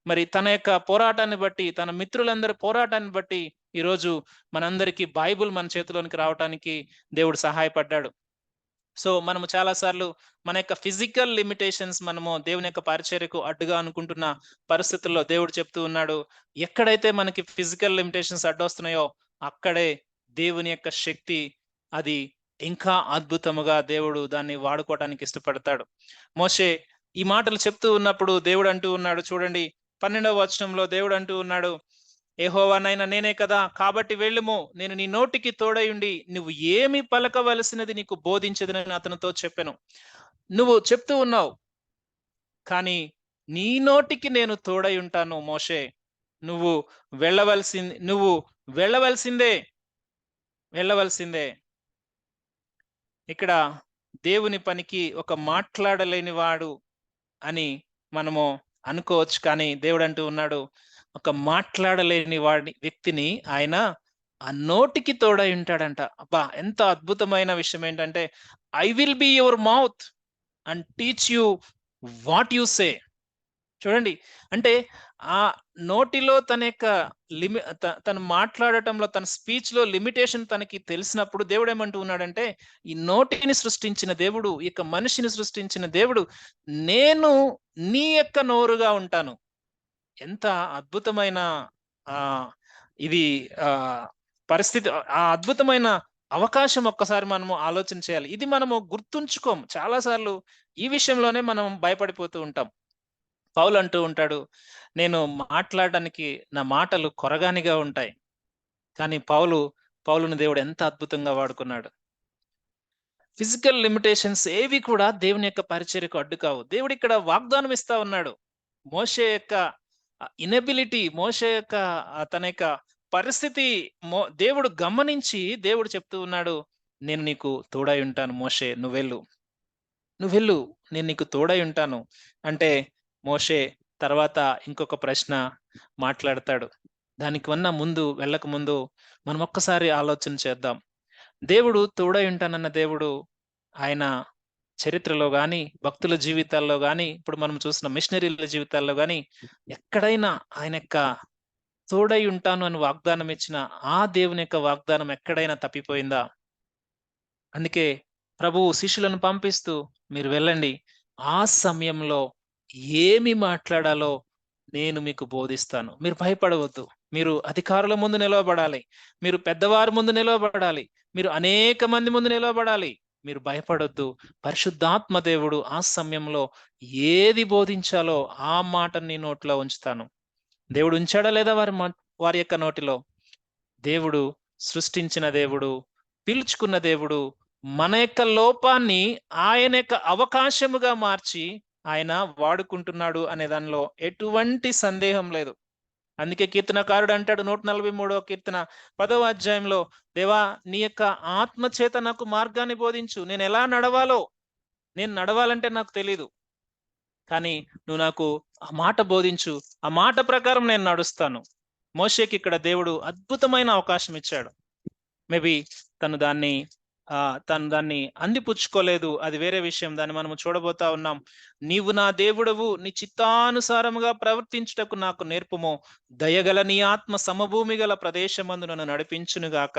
మరి తన యొక్క పోరాటాన్ని బట్టి, తన మిత్రులందరి పోరాటాన్ని బట్టి ఈరోజు మనందరికీ బైబిల్ మన చేతిలోనికి రావటానికి దేవుడు సహాయపడ్డాడు. సో, మనము చాలా సార్లు మన యొక్క ఫిజికల్ లిమిటేషన్స్ మనము దేవుని యొక్క పరిచర్యకు అడ్డుగా అనుకుంటున్న పరిస్థితుల్లో దేవుడు చెప్తూ ఉన్నాడు. ఎక్కడైతే మనకి ఫిజికల్ లిమిటేషన్స్ అడ్డొస్తున్నాయో అక్కడే దేవుని యొక్క శక్తి అది ఇంకా అద్భుతముగా దేవుడు దాన్ని వాడుకోవటానికి ఇష్టపడతాడు. మోషే ఈ మాటలు చెప్తూ ఉన్నప్పుడు దేవుడు అంటూ ఉన్నాడు చూడండి, 12వ వచనంలో దేవుడు అంటూ ఉన్నాడు, యెహోవానైన నేనే కదా, కాబట్టి వెళ్ళుము, నేను నీ నోటికి తోడయుండి నువ్వు ఏమి పలకవలసినది నీకు బోధించదనని అతనితో చెప్పెను. నువ్వు చెప్తూ ఉన్నావు, కానీ నీ నోటికి నేను తోడై ఉంటాను మోషే. నువ్వు నువ్వు వెళ్ళవలసిందే. వెళ్ళవలసిందే. ఇక్కడ దేవుని పనికి ఒక మాట్లాడలేని వాడు అని మనము అనుకోవచ్చు. కానీ దేవుడంటూ ఉన్నాడు, ఒక మాట్లాడలేని వ్యక్తిని ఆయన ఆ నోటికి తోడై ఉంటాడంట. అబ్బా! ఎంత అద్భుతమైన విషయం ఏంటంటే, I will be your mouth and teach you what you say. చూడండి. అంటే ఆ నోటిలో తన యొక్క తను మాట్లాడటంలో తన స్పీచ్‌లో లిమిటేషన్ తనకి తెలిసినప్పుడు దేవుడేమంటూ ఉన్నాడంటే, ఈ నోటిని సృష్టించిన దేవుడు, ఈ యొక్క మనిషిని సృష్టించిన దేవుడు, నేను నీ యొక్క నోరుగా ఉంటాను. ఎంత అద్భుతమైన ఆహ్, ఇది పరిస్థితి, ఆ అద్భుతమైన అవకాశం ఒక్కసారి మనము ఆలోచన చేయాలి. ఇది మనము గుర్తుంచుకోము. చాలా సార్లు ఈ విషయంలోనే మనం భయపడిపోతూ ఉంటాం. పౌలు అంటూ ఉంటాడు, నేను మాట్లాడడానికి నా మాటలు కొరగానిగా ఉంటాయి. కానీ పౌలుని దేవుడు ఎంత అద్భుతంగా వాడుకున్నాడు. ఫిజికల్ లిమిటేషన్స్ ఏవి కూడా దేవుని యొక్క పరిచర్యకు అడ్డు కావు. దేవుడు ఇక్కడ వాగ్దానం ఇస్తా ఉన్నాడు. మోషే యొక్క మోషే యొక్క తన యొక్క పరిస్థితి దేవుడు గమనించి దేవుడు చెప్తూ ఉన్నాడు, నేను నీకు తోడై ఉంటాను మోషే, నువ్వెళ్ళు. నువ్వెళ్ళు, నేను నీకు తోడై ఉంటాను. అంటే మోషే తర్వాత ఇంకొక ప్రశ్న మాట్లాడతాడు. వెళ్ళక ముందు మనం ఒక్కసారి ఆలోచన చేద్దాం. దేవుడు తోడై ఉంటానన్న దేవుడు ఆయన చరిత్రలో గాని, భక్తుల జీవితాల్లో గాని, ఇప్పుడు మనం చూసిన మిషనరీల జీవితాల్లో గాని, ఎక్కడైనా ఆయన యొక్క తోడై ఉంటాను అని వాగ్దానం ఇచ్చిన ఆ దేవుని యొక్క వాగ్దానం ఎక్కడైనా తప్పిపోయిందా? అందుకే ప్రభువు శిష్యులను పంపిస్తూ మీరు వెళ్ళండి. ఆ సమయంలో ఏమి మాట్లాడాలో నేను మీకు బోధిస్తాను. మీరు భయపడవద్దు. మీరు అధికారుల ముందు నిలవబడాలి. మీరు పెద్దవారి ముందు నిలవబడాలి. మీరు అనేక మంది ముందు నిలవబడాలి. మీరు భయపడొద్దు. పరిశుద్ధాత్మ దేవుడు ఆ సమయంలో ఏది బోధించాలో ఆ మాటని నీ నోట్లో ఉంచుతాను. దేవుడు ఉంచాడా లేదా వారి యొక్క నోటిలో? దేవుడు సృష్టించిన దేవుడు, పిలుచుకున్న దేవుడు, మన యొక్క లోపాన్ని ఆయన యొక్క అవకాశముగా మార్చి ఆయన వాడుకుంటున్నాడు అనే దానిలో ఎటువంటి సందేహం లేదు. అందుకే కీర్తనకారుడు అంటాడు 143వ కీర్తన 10వ అధ్యాయంలో, దేవా నీ యొక్క ఆత్మ చేత నాకు మార్గాన్ని బోధించు. నేను ఎలా నడవాలో, నేను నడవాలంటే నాకు తెలీదు. కానీ నువ్వు నాకు ఆ మాట బోధించు. ఆ మాట ప్రకారం నేను నడుస్తాను. మోషేకి ఇక్కడ దేవుడు అద్భుతమైన అవకాశం ఇచ్చాడు. మేబీ తను దాన్ని తను దాన్ని అందిపుచ్చుకోలేదు. అది వేరే విషయం. దాన్ని మనము చూడబోతా ఉన్నాం. నీవు నా దేవుడవు, నీ చిత్తానుసారముగా ప్రవర్తించుటకు నాకు నేర్పుము. దయగల నీ ఆత్మ సమభూమి గల ప్రదేశమందు నన్ను నడిపించునుగాక.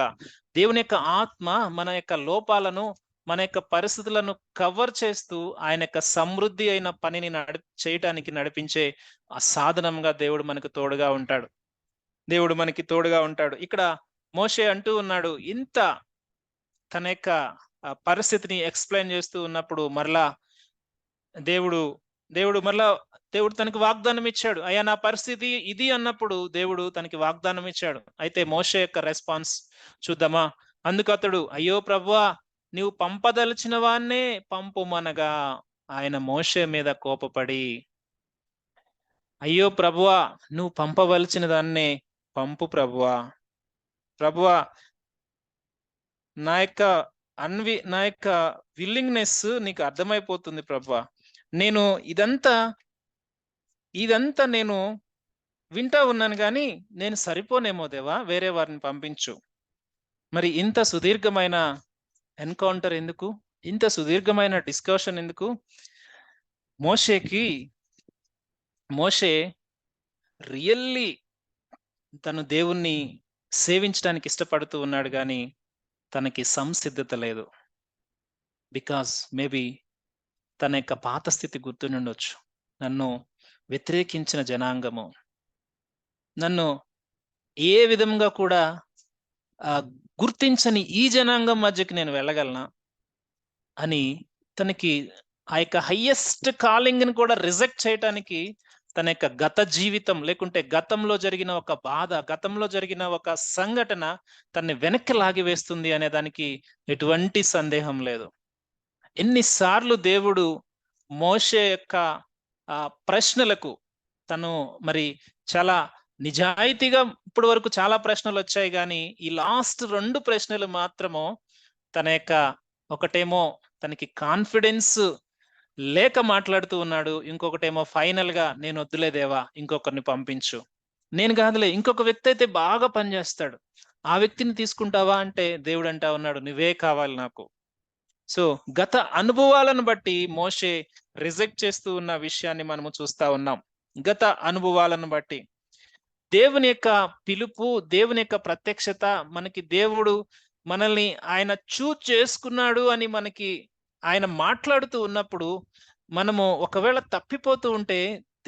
దేవుని యొక్క ఆత్మ మన యొక్క లోపాలను, మన యొక్క పరిస్థితులను కవర్ చేస్తూ ఆయన యొక్క సమృద్ధి అయిన పనిని చేయటానికి నడిపించే ఆ సాధనంగా దేవుడు మనకు తోడుగా ఉంటాడు. దేవుడు మనకి తోడుగా ఉంటాడు. ఇక్కడ మోషే అంటూ ఉన్నాడు, ఇంత తన యొక్క పరిస్థితిని ఎక్స్ప్లెయిన్ చేస్తూ ఉన్నప్పుడు మరలా దేవుడు తనకి వాగ్దానం ఇచ్చాడు. అయ్యా నా పరిస్థితి ఇది అన్నప్పుడు దేవుడు తనకి వాగ్దానం ఇచ్చాడు. అయితే మోషే యొక్క రెస్పాన్స్ చూద్దామా? అందుకు అతడు, అయ్యో ప్రభువా, నీవు పంపదలిచిన వాన్నే పంపుమనగా ఆయన మోషే మీద కోపపడి, అయ్యో ప్రభువా, నువ్వు పంపవలసిన దాన్నే పంపు ప్రభువా. ప్రభువా, నా యొక్క విల్లింగ్నెస్ నీకు అర్థమైపోతుంది ప్రభువా. నేను ఇదంతా నేను వింటా ఉన్నాను గాని నేను సరిపోనేమో దేవా, వేరే వారిని పంపించు. మరి ఇంత సుదీర్ఘమైన ఎన్కౌంటర్ ఎందుకు? ఇంత సుదీర్ఘమైన డిస్కషన్ ఎందుకు? మోషే రియల్లీ తను దేవుణ్ణి సేవించడానికి ఇష్టపడుతూ ఉన్నాడు గాని తనకి సంసిద్ధత లేదు. బికాస్ మేబీ తన యొక్క పాత స్థితి గుర్తుండొచ్చు. నన్ను వ్యతిరేకించిన జనాంగము, నన్ను ఏ విధంగా కూడా గుర్తించని ఈ జనాంగం మధ్యకి నేను వెళ్ళగలనా అని తనకి ఆ యొక్క హైయెస్ట్ కాలింగ్ ని కూడా రిజెక్ట్ చేయటానికి తన యొక్క గత జీవితం, లేకుంటే గతంలో జరిగిన ఒక బాధ, గతంలో జరిగిన ఒక సంఘటన తన్ని వెనక్కి లాగి వేస్తుంది అనే దానికి ఎటువంటి సందేహం లేదు. ఎన్నిసార్లు దేవుడు మోషే యొక్క ప్రశ్నలకు తను మరి చాలా నిజాయితీగా ఇప్పటి వరకు చాలా ప్రశ్నలు వచ్చాయి కానీ ఈ లాస్ట్ 2 ప్రశ్నలు మాత్రము తన యొక్క ఒకటేమో తనకి కాన్ఫిడెన్స్ లేక మాట్లాడుతూ ఉన్నాడు. ఇంకొకటేమో ఫైనల్ గా నేను వద్దులే దేవా, ఇంకొకరిని పంపించు. నేను కాదులే, ఇంకొక వ్యక్తి అయితే బాగా పనిచేస్తాడు, ఆ వ్యక్తిని తీసుకుంటావా అంటే దేవుడు అంటా ఉన్నాడు, నువ్వే కావాలి నాకు. సో గత అనుభవాలను బట్టి మోషే రిజెక్ట్ చేస్తూ ఉన్న విషయాన్ని మనము చూస్తా ఉన్నాం. గత అనుభవాలను బట్టి దేవుని యొక్క పిలుపు, దేవుని యొక్క ప్రత్యక్షత, మనకి దేవుడు మనల్ని ఆయన చూజ్ చేసుకున్నాడు అని మనకి ఆయన మాట్లాడుతూ ఉన్నప్పుడు మనము ఒకవేళ తప్పిపోతూ ఉంటే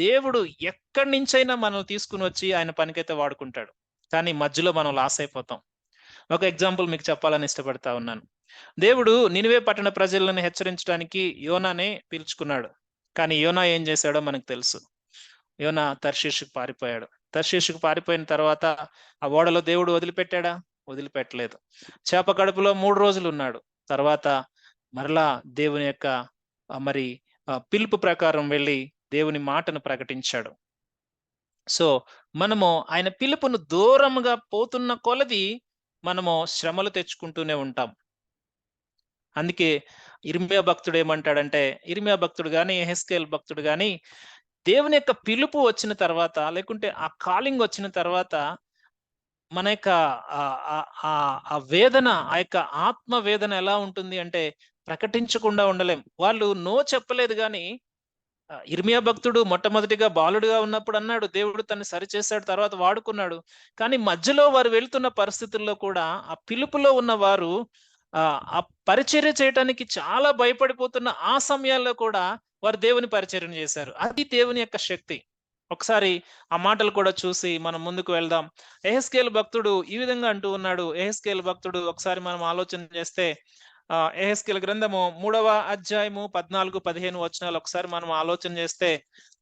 దేవుడు ఎక్కడి నుంచైనా మనల్ని తీసుకుని వచ్చి ఆయన పనికైతే వాడుకుంటాడు. కానీ మధ్యలో మనం లాస్ అయిపోతాం. ఒక ఎగ్జాంపుల్ మీకు చెప్పాలని ఇష్టపడతా ఉన్నాను. దేవుడు నినివే పట్టణ ప్రజలను హెచ్చరించడానికి యోనానే పిలుచుకున్నాడు. కానీ యోనా ఏం చేశాడో మనకు తెలుసు. యోనా తర్షీషుకు పారిపోయాడు. తర్షీషుకు పారిపోయిన తర్వాత ఆ ఓడలో దేవుడు వదిలిపెట్టాడా? వదిలిపెట్టలేదు. చేప కడుపులో 3 రోజులు ఉన్నాడు. తర్వాత మరలా దేవుని యొక్క మరి పిలుపు ప్రకారం వెళ్ళి దేవుని మాటను ప్రకటించాడు. సో మనము ఆయన పిలుపును దూరంగా పోతున్న కొలది మనము శ్రమలు తెచ్చుకుంటూనే ఉంటాం. అందుకే ఇర్మియా భక్తుడు ఏమంటాడంటే, ఇర్మియా భక్తుడు గాని, యెహెజ్కేలు భక్తుడు గాని, దేవుని యొక్క పిలుపు వచ్చిన తర్వాత, లేకుంటే ఆ కాలింగ్ వచ్చిన తర్వాత మన యొక్క ఆ వేదన, ఆ యొక్క ఆత్మ వేదన ఎలా ఉంటుంది అంటే ప్రకటించకుండా ఉండలేం. వాళ్ళు నో చెప్పలేదు గాని ఇర్మియా భక్తుడు మొట్టమొదటిగా బాలుడుగా ఉన్నప్పుడు అన్నాడు, దేవుడు తను సరిచేశాడు, తర్వాత వాడుకున్నాడు. కానీ మధ్యలో వారు వెళ్తున్న పరిస్థితుల్లో కూడా ఆ పిలుపులో ఉన్న వారు ఆ పరిచర్య చేయటానికి చాలా భయపడిపోతున్న ఆ సమయాల్లో కూడా వారు దేవుని పరిచర్య చేశారు. అది దేవుని యొక్క శక్తి. ఒకసారి ఆ మాటలు కూడా చూసి మనం ముందుకు వెళ్దాం. యెహెజ్కేలు భక్తుడు ఈ విధంగా అంటూ ఉన్నాడు. యెహెజ్కేలు భక్తుడు ఒకసారి మనం ఆలోచన చేస్తే యెహెజ్కేలు గ్రంథము 3వ అధ్యాయము 14, 15 వచనాలు ఒకసారి మనం ఆలోచన చేస్తే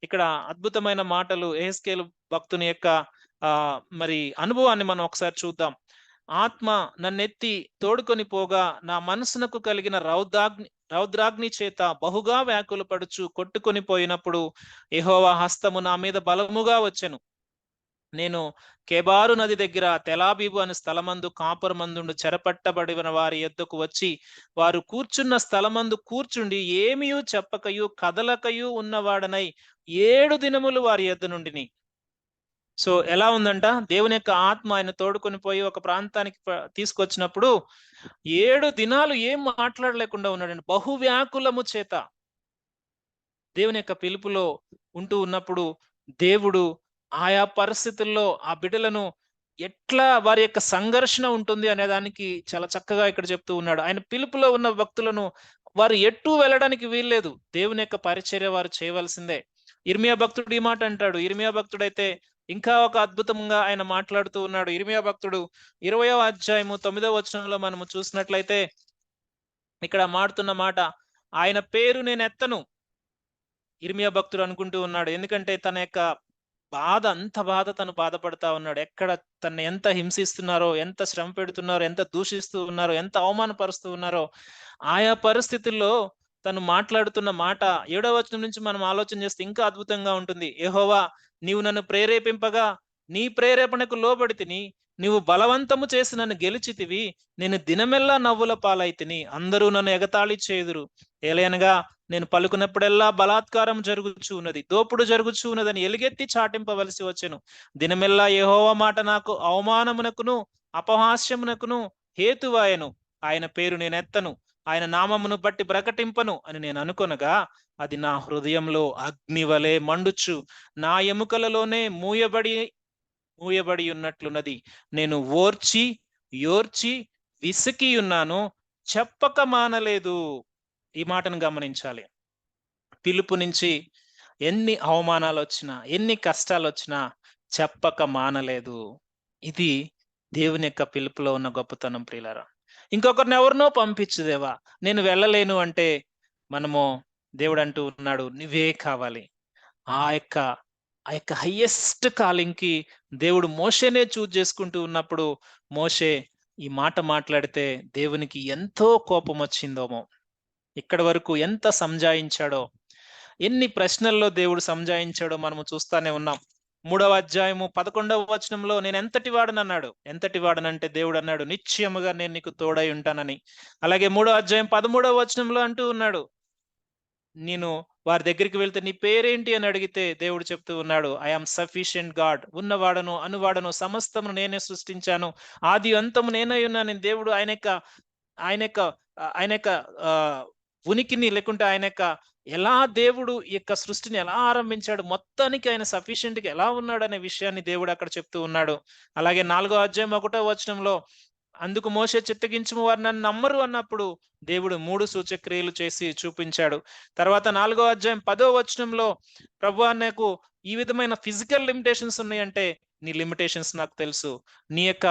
ఇక్కడ అద్భుతమైన మాటలు యెహెజ్కేలు భక్తుని యొక్క మరి అనుభవాన్ని మనం ఒకసారి చూద్దాం. ఆత్మ నన్నెత్తి తోడుకొని పోగా నా మనసునకు కలిగిన రౌద్రాగ్ని చేత బహుగా వ్యాకులపడుచు కొట్టుకొని పోయినప్పుడు యెహోవా హస్తము నా మీద బలముగా వచ్చెను. నేను కెబారు నది దగ్గర తెలాబీబు అనే స్థలమందు కాపురమందుండు చెరపట్టబడిన వారి యొద్దకు వచ్చి వారు కూర్చున్న స్థలమందు కూర్చుండి ఏమియూ చెప్పకయు కదలకయు ఉన్నవాడనై 7 దినములు వారి యొద్ద నుండిని. సో ఎలా ఉందంట, దేవుని యొక్క ఆత్మ ఆయన తోడుకొని పోయి ఒక ప్రాంతానికి తీసుకొచ్చినప్పుడు 7 దినాలు ఏం మాట్లాడలేకుండా ఉన్నాడండి. బహువ్యాకులము చేత దేవుని యొక్క పిలుపులో ఉంటూ ఉన్నప్పుడు దేవుడు ఆయా పరిస్థితుల్లో ఆ బిడ్డలను ఎట్లా వారి యొక్క సంఘర్షణ ఉంటుంది అనే దానికి చాలా చక్కగా ఇక్కడ చెప్తూ ఉన్నాడు. ఆయన పిలుపులో ఉన్న భక్తులను వారు ఎటు వెళ్ళడానికి వీల్లేదు. దేవుని యొక్క పరిచర్య వారు చేయవలసిందే. ఇర్మియా భక్తుడు ఈ మాట అంటాడు. ఇర్మియా భక్తుడైతే ఇంకా ఒక అద్భుతంగా ఆయన మాట్లాడుతూ ఉన్నాడు. ఇర్మియా భక్తుడు 20వ అధ్యాయము 9వ వచనంలో మనము చూసినట్లయితే ఇక్కడ మాడుతున్న మాట, ఆయన పేరు నేను ఎత్తను. ఇర్మియా భక్తుడు అనుకుంటూ ఉన్నాడు. ఎందుకంటే తన యొక్క అంత బాధ తను బాధపడతా ఉన్నాడు. ఎక్కడ తను ఎంత హింసిస్తున్నారో, ఎంత శ్రమ పెడుతున్నారో, ఎంత దూషిస్తూ ఉన్నారో, ఎంత అవమానపరుస్తూ ఉన్నారో, ఆయా పరిస్థితుల్లో తను మాట్లాడుతున్న మాట 7వ వచనం నుంచి మనం ఆలోచన చేస్తే ఇంకా అద్భుతంగా ఉంటుంది. యెహోవా నీవు నన్ను ప్రేరేపింపగా నీ ప్రేరేపణకు లోబడితిని. నీవు బలవంతము చేసి నన్ను గెలిచితివి. నేను దినమెల్లా నవ్వుల పాలైతిని. అందరూ నన్ను ఎగతాళి చేయుదురు. ఏలయనగా నేను పలుకున్నప్పుడెల్లా బలాత్కారం జరుగుచూ ఉన్నది, దోపుడు జరుగుచూ ఉన్నదని ఎలుగెత్తి చాటింపవలసి వచ్చెను. దినమెల్లా యెహోవా మాట నాకు అవమానమునకును అపహాస్యమునకును హేతువాయెను. ఆయన పేరు నేనెత్తను, ఆయన నామమును బట్టి ప్రకటింపను అని నేను అనుకొనగా అది నా హృదయంలో అగ్ని వలె మండుచు నా ఎముకలలోనే మూయబడి ఉన్నట్లున్నది. నేను యోర్చి విసికి ఉన్నాను, చెప్పక మానలేదు. ఈ మాటను గమనించాలి. పిలుపు నుంచి ఎన్ని అవమానాలు వచ్చినా, ఎన్ని కష్టాలు వచ్చినా చెప్పక మానలేదు. ఇది దేవుని యొక్క పిలుపులో ఉన్న గొప్పతనం ప్రియులారా. ఇంకొకరిని ఎవరినో పంపించుదేవా, నేను వెళ్ళలేను అంటే మనము దేవుడు అంటూ ఉన్నాడు, నువ్వే కావాలి. ఆ యొక్క హైయెస్ట్ కాలింగ్ కి దేవుడు మోషేనే చూజ్ చేసుకుంటూ ఉన్నప్పుడు మోషే ఈ మాట మాట్లాడితే దేవునికి ఎంతో కోపం వచ్చిందోమో. ఇక్కడి వరకు ఎంత సంజాయించాడో, ఎన్ని ప్రశ్నల్లో దేవుడు సంజాయించాడో మనము చూస్తానే ఉన్నాం. 3వ అధ్యాయము 11వ వచనంలో నేను ఎంతటి వాడనన్నాడు. ఎంతటి వాడనంటే దేవుడు అన్నాడు, నిశ్చయముగా నేను నీకు తోడై ఉంటానని. అలాగే 3వ అధ్యాయం 13వ వచనంలో అంటూ ఉన్నాడు, నేను వారి దగ్గరికి వెళ్తే నీ పేరేంటి అని అడిగితే దేవుడు చెప్తూ ఉన్నాడు, ఐ ఆమ్ సఫిషియెంట్ గాడ్. ఉన్నవాడను అనువాడను సమస్తమును నేనే సృష్టించాను, ఆది అంతము నేనై ఉన్నాను. దేవుడు ఆయన యొక్క ఉనికిని, లేకుంటే ఆయన యొక్క ఎలా దేవుడు ఈ యొక్క సృష్టిని ఎలా ఆరంభించాడు, మొత్తానికి ఆయన సఫిషియెంట్ గా ఎలా ఉన్నాడు అనే విషయాన్ని దేవుడు అక్కడ చెప్తూ ఉన్నాడు. అలాగే 4వ అధ్యాయం 1వ వచనంలో అందుకు మోషే చిత్తగించుము, వారు నన్ను నమ్మరు అన్నప్పుడు దేవుడు 3 సూచక్రియలు చేసి చూపించాడు. తర్వాత 4వ అధ్యాయం 10వ వచనంలో ప్రభువా నాకు ఈ విధమైన ఫిజికల్ లిమిటేషన్స్ ఉన్నాయంటే నీ లిమిటేషన్స్ నాకు తెలుసు, నీ యొక్క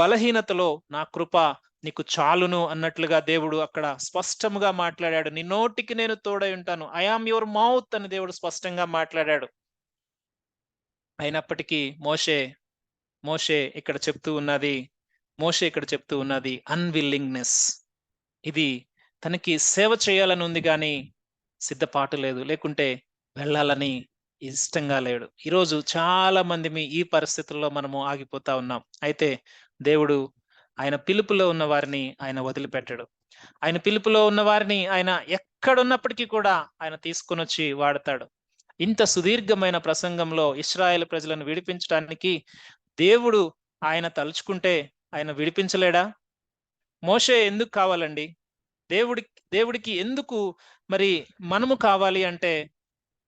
బలహీనతలో నా కృప నీకు చాలును అన్నట్లుగా దేవుడు అక్కడ స్పష్టంగా మాట్లాడాడు. నీ నోటికి నేను తోడై ఉంటాను, ఐ ఆమ్ యువర్ మౌత్ అని దేవుడు స్పష్టంగా మాట్లాడాడు. అయినప్పటికీ మోషే ఇక్కడ చెప్తూ ఉన్నది అన్విల్లింగ్నెస్. ఇది తనకి సేవ చేయాలని ఉంది కానీ సిద్ధపాటు లేదు, లేకుంటే వెళ్ళాలని ఇష్టంగా లేడు. ఈరోజు చాలా మంది ఈ పరిస్థితుల్లో మనము ఆగిపోతా ఉన్నాం. అయితే దేవుడు ఆయన పిలుపులో ఉన్న వారిని ఆయన వదిలిపెట్టడు. ఆయన పిలుపులో ఉన్న వారిని ఆయన ఎక్కడున్నప్పటికీ కూడా ఆయన తీసుకొని వచ్చి వాడతాడు. ఇంత సుదీర్ఘమైన ప్రసంగంలో ఇశ్రాయేలు ప్రజలను విడిపించడానికి దేవుడు ఆయన తలుచుకుంటే ఆయన విడిపించలేడా? మోషే ఎందుకు కావాలండి? దేవుడికి ఎందుకు మరి మనము కావాలి అంటే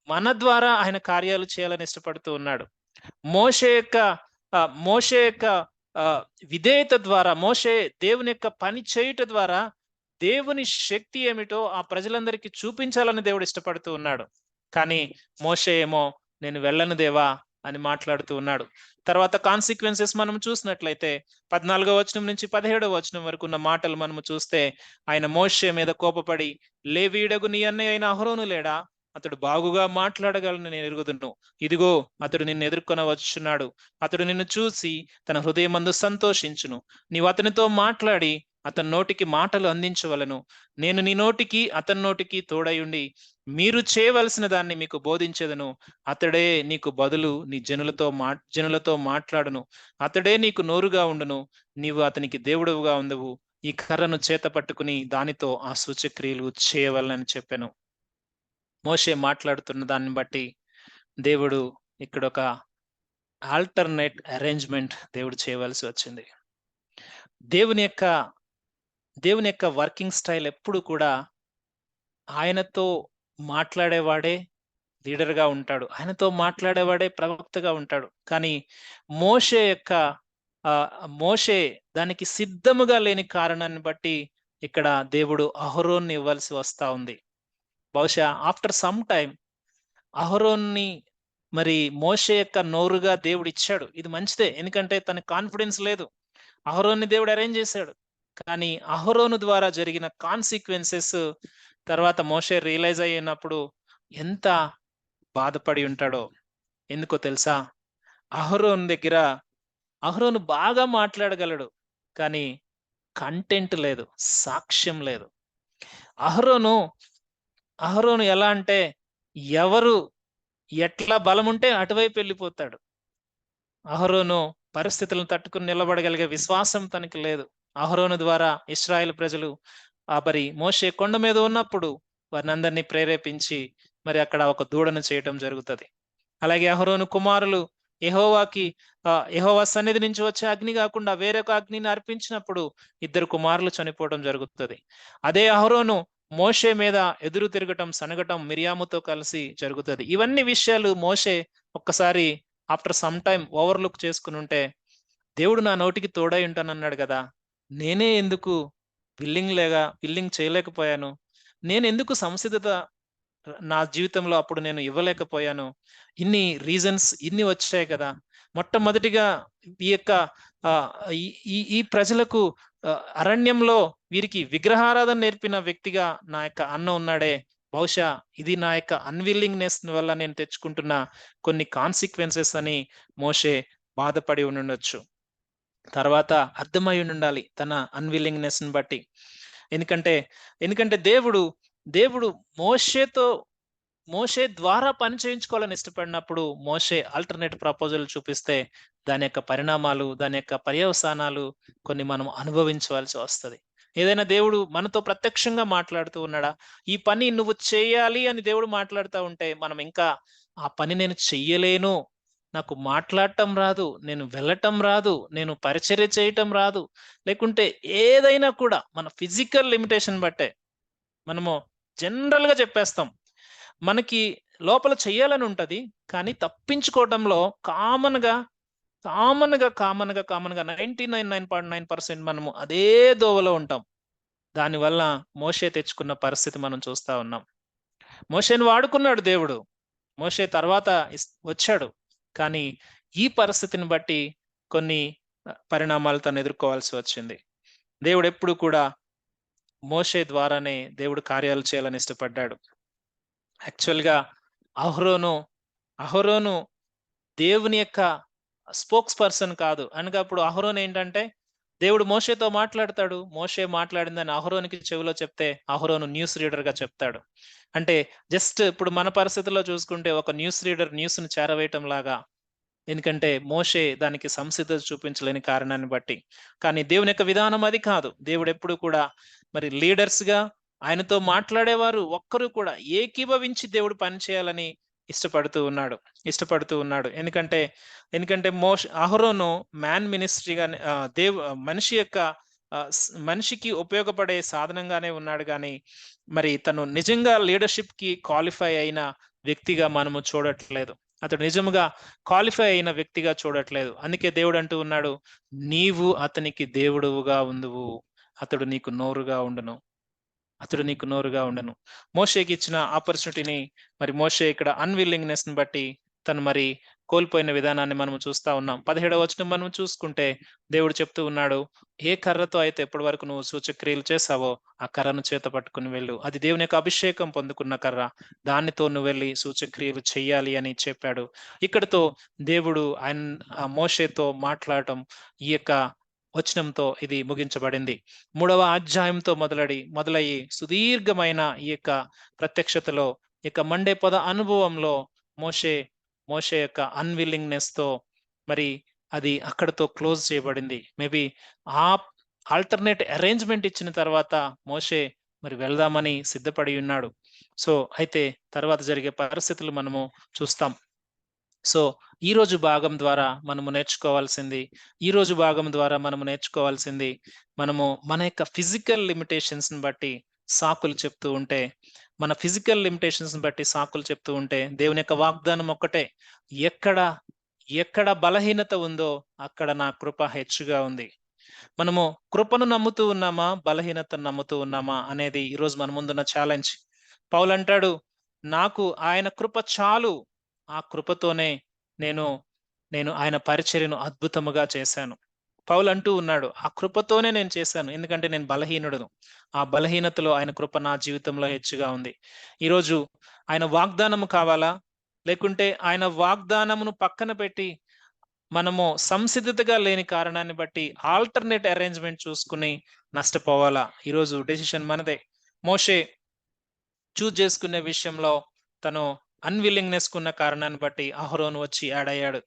మన ద్వారా ఆయన కార్యాలు చేయాలని ఇష్టపడుతూ ఉన్నాడు. మోషే యొక్క విధేయత ద్వారా మోషే దేవుని యొక్క పని చేయుట ద్వారా దేవుని శక్తి ఏమిటో ఆ ప్రజలందరికీ చూపించాలని దేవుడు ఇష్టపడుతూ ఉన్నాడు. కానీ మోషే ఏమో నేను వెళ్ళను దేవా అని మాట్లాడుతూ ఉన్నాడు. తర్వాత కాన్సిక్వెన్సెస్ మనం చూసినట్లయితే 14వ వచనం నుంచి 17వ వచనం వరకు ఉన్న మాటలు మనము చూస్తే, ఆయన మోషే మీద కోపపడి, లేవీయుడగు నీ అన్నయ్య అయిన అహరోను లేడా? అతడు బాగుగా మాట్లాడగలను నేను ఎరుగుదును. ఇదిగో అతడు నిన్ను ఎదుర్కొన వచ్చున్నాడు. అతడు నిన్ను చూసి తన హృదయమందు సంతోషించును. నీవు అతనితో మాట్లాడి అతని నోటికి మాటలు అందించవలను. నేను నీ నోటికి అతని నోటికి తోడయుండి మీరు చేయవలసిన దాన్ని మీకు బోధించెదను. అతడే నీకు బదులు నీ జనులతో మాట్లాడును. అతడే నీకు నోరుగా ఉండును. నీవు అతనికి దేవుడవుగా ఉండవు. ఈ కర్రను చేత పట్టుకుని దానితో ఆ సూచక్రియలు చేయవలనని చెప్పాను. మోషే మాట్లాడుతున్న దాన్ని బట్టి దేవుడు ఇక్కడ ఒక ఆల్టర్నేట్ అరేంజ్మెంట్ దేవుడు చేయవలసి వచ్చింది. దేవుని యొక్క వర్కింగ్ స్టైల్ ఎప్పుడు కూడా ఆయనతో మాట్లాడేవాడే లీడర్‌గా ఉంటాడు. ఆయనతో మాట్లాడేవాడే ప్రవక్తగా ఉంటాడు. కానీ మోషే యొక్క మోషే దానికి సిద్ధముగా లేని కారణాన్ని బట్టి ఇక్కడ దేవుడు అహరోన్‌ని ఇవ్వాల్సి వస్తా ఉంది. బహుశా ఆఫ్టర్ సమ్ టైమ్ అహరోన్ని మరి మోషే యొక్క నోరుగా దేవుడు ఇచ్చాడు. ఇది మంచిదే. ఎందుకంటే తనకు కాన్ఫిడెన్స్ లేదు. అహరోన్ని దేవుడు అరేంజ్ చేశాడు. కానీ అహరోను ద్వారా జరిగిన కాన్సిక్వెన్సెస్ తర్వాత మోషే రియలైజ్ అయినప్పుడు ఎంత బాధపడి ఉంటాడో. ఎందుకో తెలుసా? అహరోను బాగా మాట్లాడగలడు. కానీ కంటెంట్ లేదు, సాక్ష్యం లేదు. అహరోను ఎలా అంటే ఎవరు ఎట్లా బలముంటే అటువైపు వెళ్ళిపోతాడు. అహరోను పరిస్థితులను తట్టుకుని నిలబడగలిగే విశ్వాసం తనకి లేదు. అహరోను ద్వారా ఇశ్రాయేలు ప్రజలు మరి మోషే కొండ మీద ఉన్నప్పుడు వారిని అందరినీ ప్రేరేపించి మరి అక్కడ ఒక దూడను చేయటం జరుగుతుంది. అలాగే అహరోను కుమారులు యెహోవా సన్నిధి నుంచి వచ్చే అగ్ని కాకుండా వేరొక అగ్నిని అర్పించినప్పుడు 2 కుమారులు చనిపోవడం జరుగుతుంది. అదే అహరోను మోషే మీద ఎదురు తిరగటం, సనగటం మిరియాముతో కలిసి జరుగుతుంది. ఇవన్నీ విషయాలు మోషే ఒక్కసారి ఆఫ్టర్ సమ్ టైమ్ ఓవర్లుక్ చేసుకుని ఉంటే, దేవుడు నా నోటికి తోడై ఉంటానన్నాడు కదా, నేనే ఎందుకు విల్లింగ్ చేయలేకపోయాను? నేను ఎందుకు సంసిద్ధత నా జీవితంలో అప్పుడు నేను ఇవ్వలేకపోయాను? ఇన్ని రీజన్స్ వచ్చాయి కదా. మొట్టమొదటిగా ఈ యొక్క ఈ ప్రజలకు అరణ్యంలో వీరికి విగ్రహారాధన నేర్పిన వ్యక్తిగా నా యొక్క అన్న ఉన్నాడే. బహుశా ఇది నా యొక్క అన్విల్లింగ్నెస్ వల్ల నేను తెచ్చుకుంటున్న కొన్ని కాన్సిక్వెన్సెస్ అని మోషే బాధపడి ఉండొచ్చు. తర్వాత అర్థమై ఉండాలి తన అన్విల్లింగ్నెస్ ని బట్టి. ఎందుకంటే దేవుడు మోషే ద్వారా పని చేయించుకోవాలని ఇష్టపడినప్పుడు మోషే ఆల్టర్నేట్ ప్రపోజల్ చూపిస్తే దాని యొక్క పరిణామాలు, దాని యొక్క పర్యవసానాలు కొన్ని మనం అనుభవించవలసి వస్తుంది. ఏదైనా దేవుడు మనతో ప్రత్యక్షంగా మాట్లాడుతూ ఉన్నాడా? ఈ పని నువ్వు చేయాలి అని దేవుడు మాట్లాడుతూ ఉంటే మనం ఇంకా ఆ పని నేను చెయ్యలేను, నాకు మాట్లాడటం రాదు, నేను వెళ్ళటం రాదు, నేను పరిచర్య చేయటం రాదు, లేకుంటే ఏదైనా కూడా మన ఫిజికల్ లిమిటేషన్ బట్టే మనము జనరల్ గా చెప్పేస్తాం. మనకి లోపల చెయ్యాలని ఉంటది. కానీ తప్పించుకోవడంలో కామన్ గా 99.9% మనము అదే దోవలో ఉంటాం. దానివల్ల మోషే తెచ్చుకున్న పరిస్థితి మనం చూస్తా ఉన్నాం. మోషేను వాడుకున్నాడు దేవుడు. మోషే తర్వాత వచ్చాడు. కానీ ఈ పరిస్థితిని బట్టి కొన్ని పరిణామాలు తను ఎదుర్కోవాల్సి వచ్చింది. దేవుడు ఎప్పుడు కూడా మోషే ద్వారానే దేవుడు కార్యాలు చేయాలని ఇష్టపడ్డాడు. యాక్చువల్గా అహరోను దేవుని యొక్క స్పోక్స్ పర్సన్ కాదు. అనగా అప్పుడు అహరోను ఏంటంటే దేవుడు మోషేతో మాట్లాడతాడు. మోషే మాట్లాడిందని అహరోనుకి చెవిలో చెప్తే అహరోను న్యూస్ రీడర్ గా చెప్తాడు. అంటే జస్ట్ ఇప్పుడు మన పరిస్థితుల్లో చూసుకుంటే ఒక న్యూస్ రీడర్ న్యూస్ ను చేరవేయటం లాగా. ఎందుకంటే మోషే దానికి సంసిద్ధత చూపించలేని కారణాన్ని బట్టి. కానీ దేవుని యొక్క విధానం అది కాదు. దేవుడు ఎప్పుడు కూడా మరి లీడర్స్ గా ఆయనతో మాట్లాడేవారు ఒక్కరు కూడా ఏకీభవించి దేవుడు పని చేయాలని ఇష్టపడుతూ ఉన్నాడు. ఎందుకంటే అహరోను మ్యాన్ మినిస్ట్రీగా మనిషికి ఉపయోగపడే సాధనంగానే ఉన్నాడు. కానీ మరి తను నిజంగా లీడర్షిప్ కి క్వాలిఫై అయిన వ్యక్తిగా మనము చూడట్లేదు. అతడు నిజముగా క్వాలిఫై అయిన వ్యక్తిగా చూడట్లేదు. అందుకే దేవుడు అంటూ ఉన్నాడు, నీవు అతనికి దేవుడవుగా ఉందువు. అతడు నీకు నోరుగా ఉండును. అతడు నీకు నోరుగా ఉండను. మోషేకి ఇచ్చిన ఆపర్చునిటీని మరి మోషే ఇక్కడ అన్‌విల్లింగ్‌నెస్‌ని బట్టి తను మరి కోల్పోయిన విధానాన్ని మనం చూస్తా ఉన్నాం. 17వ వచనం మనం చూసుకుంటే దేవుడు చెప్తూ ఉన్నాడు, "ఏ కర్రతో అయితే ఇప్పటి వరకు నువ్వు సూచక్రియలు చేశావో, ఆ కర్రను చేత పట్టుకొని వెళ్ళు. అది దేవుని యొక్క అభిషేకం పొందుకున్న కర్ర. దానితో నువ్వు వెళ్లి సూచక్రియలు చెయ్యాలి" అని చెప్పాడు. ఇక్కడితో దేవుడు మోషేతో మాట్లాడటం ఈ యొక్క వచనంతో ఇది ముగించబడింది. 3వ అధ్యాయంతో మొదలయ్యి సుదీర్ఘమైన ఈ యొక్క ప్రత్యక్షతలో, ఇక మండే పద అనుభవంలో మోషే మోషే యొక్క అన్‌విల్లింగ్‌నెస్‌తో మరి అది అక్కడితో క్లోజ్ చేయబడింది. మేబీ ఆ ఆల్టర్‌నేట్ అరేంజ్‌మెంట్ ఇచ్చిన తర్వాత మోషే మరి వెళ్దామని సిద్ధపడి ఉన్నాడు. సో, అయితే తర్వాత జరిగే పరిస్థితులు మనము చూస్తాం. సో, ఈరోజు భాగం ద్వారా మనము నేర్చుకోవాల్సింది, మనము మన యొక్క ఫిజికల్ లిమిటేషన్స్‌ని బట్టి సాకులు చెప్తూ ఉంటే, మన ఫిజికల్ లిమిటేషన్స్‌ని బట్టి సాకులు చెప్తూ ఉంటే, దేవుని యొక్క వాగ్దానం ఒక్కటే, ఎక్కడ, ఎక్కడ బలహీనత ఉందో అక్కడ నా కృప హెచ్చుగా ఉంది. మనము కృపను నమ్ముతూ ఉన్నామా? బలహీనతను నమ్ముతూ ఉన్నామా? అనేది ఈరోజు మన ముందున్న ఛాలెంజ్. పౌలంటాడు, నాకు ఆయన కృప చాలు. ఆ కృపతోనే నేను, నేను ఆయన పరిచర్యను అద్భుతముగా చేశాను. పౌలంటూ ఉన్నాడు, ఆ కృపతోనే నేను చేశాను. ఎందుకంటే నేను బలహీనుడను. ఆ బలహీనతలో ఆయన కృప నా జీవితంలో హెచ్చుగా ఉంది. ఈరోజు ఆయన వాగ్దానము కావాలా? లేకుంటే ఆయన వాగ్దానమును పక్కన పెట్టి మనము సంసిద్ధతగా లేని కారణాన్ని బట్టి ఆల్టర్‌నేట్ అరేంజ్‌మెంట్ చూసుకొని నష్టపోవాలా? ఈరోజు డెసిషన్ మనదే. మోషే చేసుకునే విషయంలో తను అన్‌విల్లింగ్‌నెస్‌కున్న కారణాన్ని బట్టి అహరోను వచ్చి యాడ్ అయ్యాడు.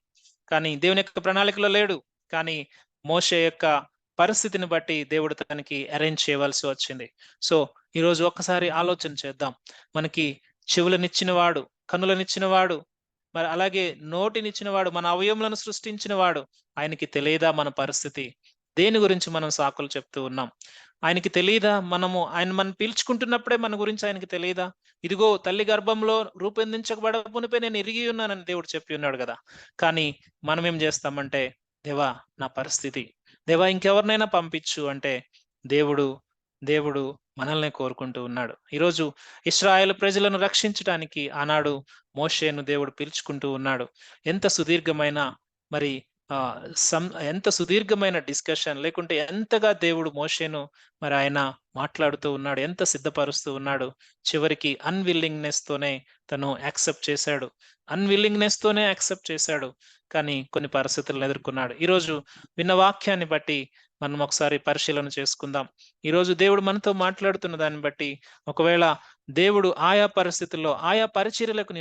కానీ దేవుని యొక్క ప్రణాళికలో లేడు. కానీ మోషే యొక్క పరిస్థితిని బట్టి దేవుడు తనకి అరేంజ్ చేయవలసి వచ్చింది. సో, ఈరోజు ఒక్కసారి ఆలోచన చేద్దాం. మనకి చెవులనిచ్చిన వాడు, కన్నులనిచ్చిన వాడు, మరి అలాగే నోటినిచ్చిన వాడు, మన అవయవములను సృష్టించిన వాడు, ఆయనకి తెలియదా మన పరిస్థితి? దేని గురించి మనం సాకులు చెప్తూ ఉన్నాం? ఆయనకి తెలీదా ఆయన మనం పీల్చుకుంటున్నప్పుడే మన గురించి ఆయనకి తెలీదా? ఇదిగో తల్లి గర్భంలో రూపొందించబడ మునుపే నేను ఎరిగి ఉన్నానని దేవుడు చెప్పి ఉన్నాడు గదా! కానీ మనమేం జేస్తామంటే, దేవా నా పరిస్థితి, దేవా ఇంకెవరినైనా పంపించు అంటే, దేవుడు, దేవుడు మనల్నే కోరుకుంటూ ఉన్నాడు. ఈరోజు ఇశ్రాయేలు ప్రజలను రక్షించటానికి ఆనాడు మోషేను దేవుడు పిలుచుకుంటూ ఉన్నాడు. ఎంత సుదీర్ఘమైన మరి ఆహ్, ఎంత సుదీర్ఘమైన డిస్కషన్ లేకుంటే ఎంతగా దేవుడు మోషేను మరి ఆయన మాట్లాడుతూ ఉన్నాడు. ఎంత సిద్ధపరుస్తూ ఉన్నాడు. చివరికి అన్‌విల్లింగ్‌నెస్‌తోనే తను యాక్సెప్ట్ చేశాడు. కానీ కొన్ని పరిస్థితులను ఎదుర్కొన్నాడు. ఈరోజు విన్న వాక్యాన్ని బట్టి మనం ఒకసారి పరిశీలన చేసుకుందాం. ఈరోజు దేవుడు మనతో మాట్లాడుతున్న దాన్ని బట్టి ఒకవేళ దేవుడు ఆయా పరిస్థితుల్లో, ఆయా పరిచర్యలకు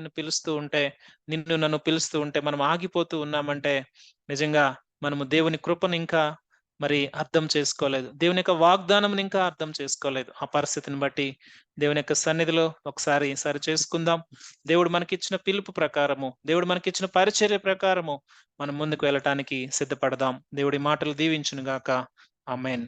నిన్ను నన్ను పిలుస్తూ ఉంటే మనం ఆగిపోతూ ఉన్నామంటే నిజంగా మనము దేవుని కృపను ఇంకా మరి అర్థం చేసుకోలేదు. దేవుని యొక్క వాగ్దానంని ఇంకా అర్థం చేసుకోలేదు. ఆ పరిస్థితిని బట్టి దేవుని యొక్క సన్నిధిలో ఒకసారి సరిచేసుకుందాం. దేవుడు మనకిచ్చిన పిలుపు ప్రకారము, దేవుడు మనకిచ్చిన పరిచర్య ప్రకారము మనం ముందుకు వెళ్ళటానికి సిద్ధపడదాం. దేవుడి మాటలు దీవించును గాక. ఆమేన్.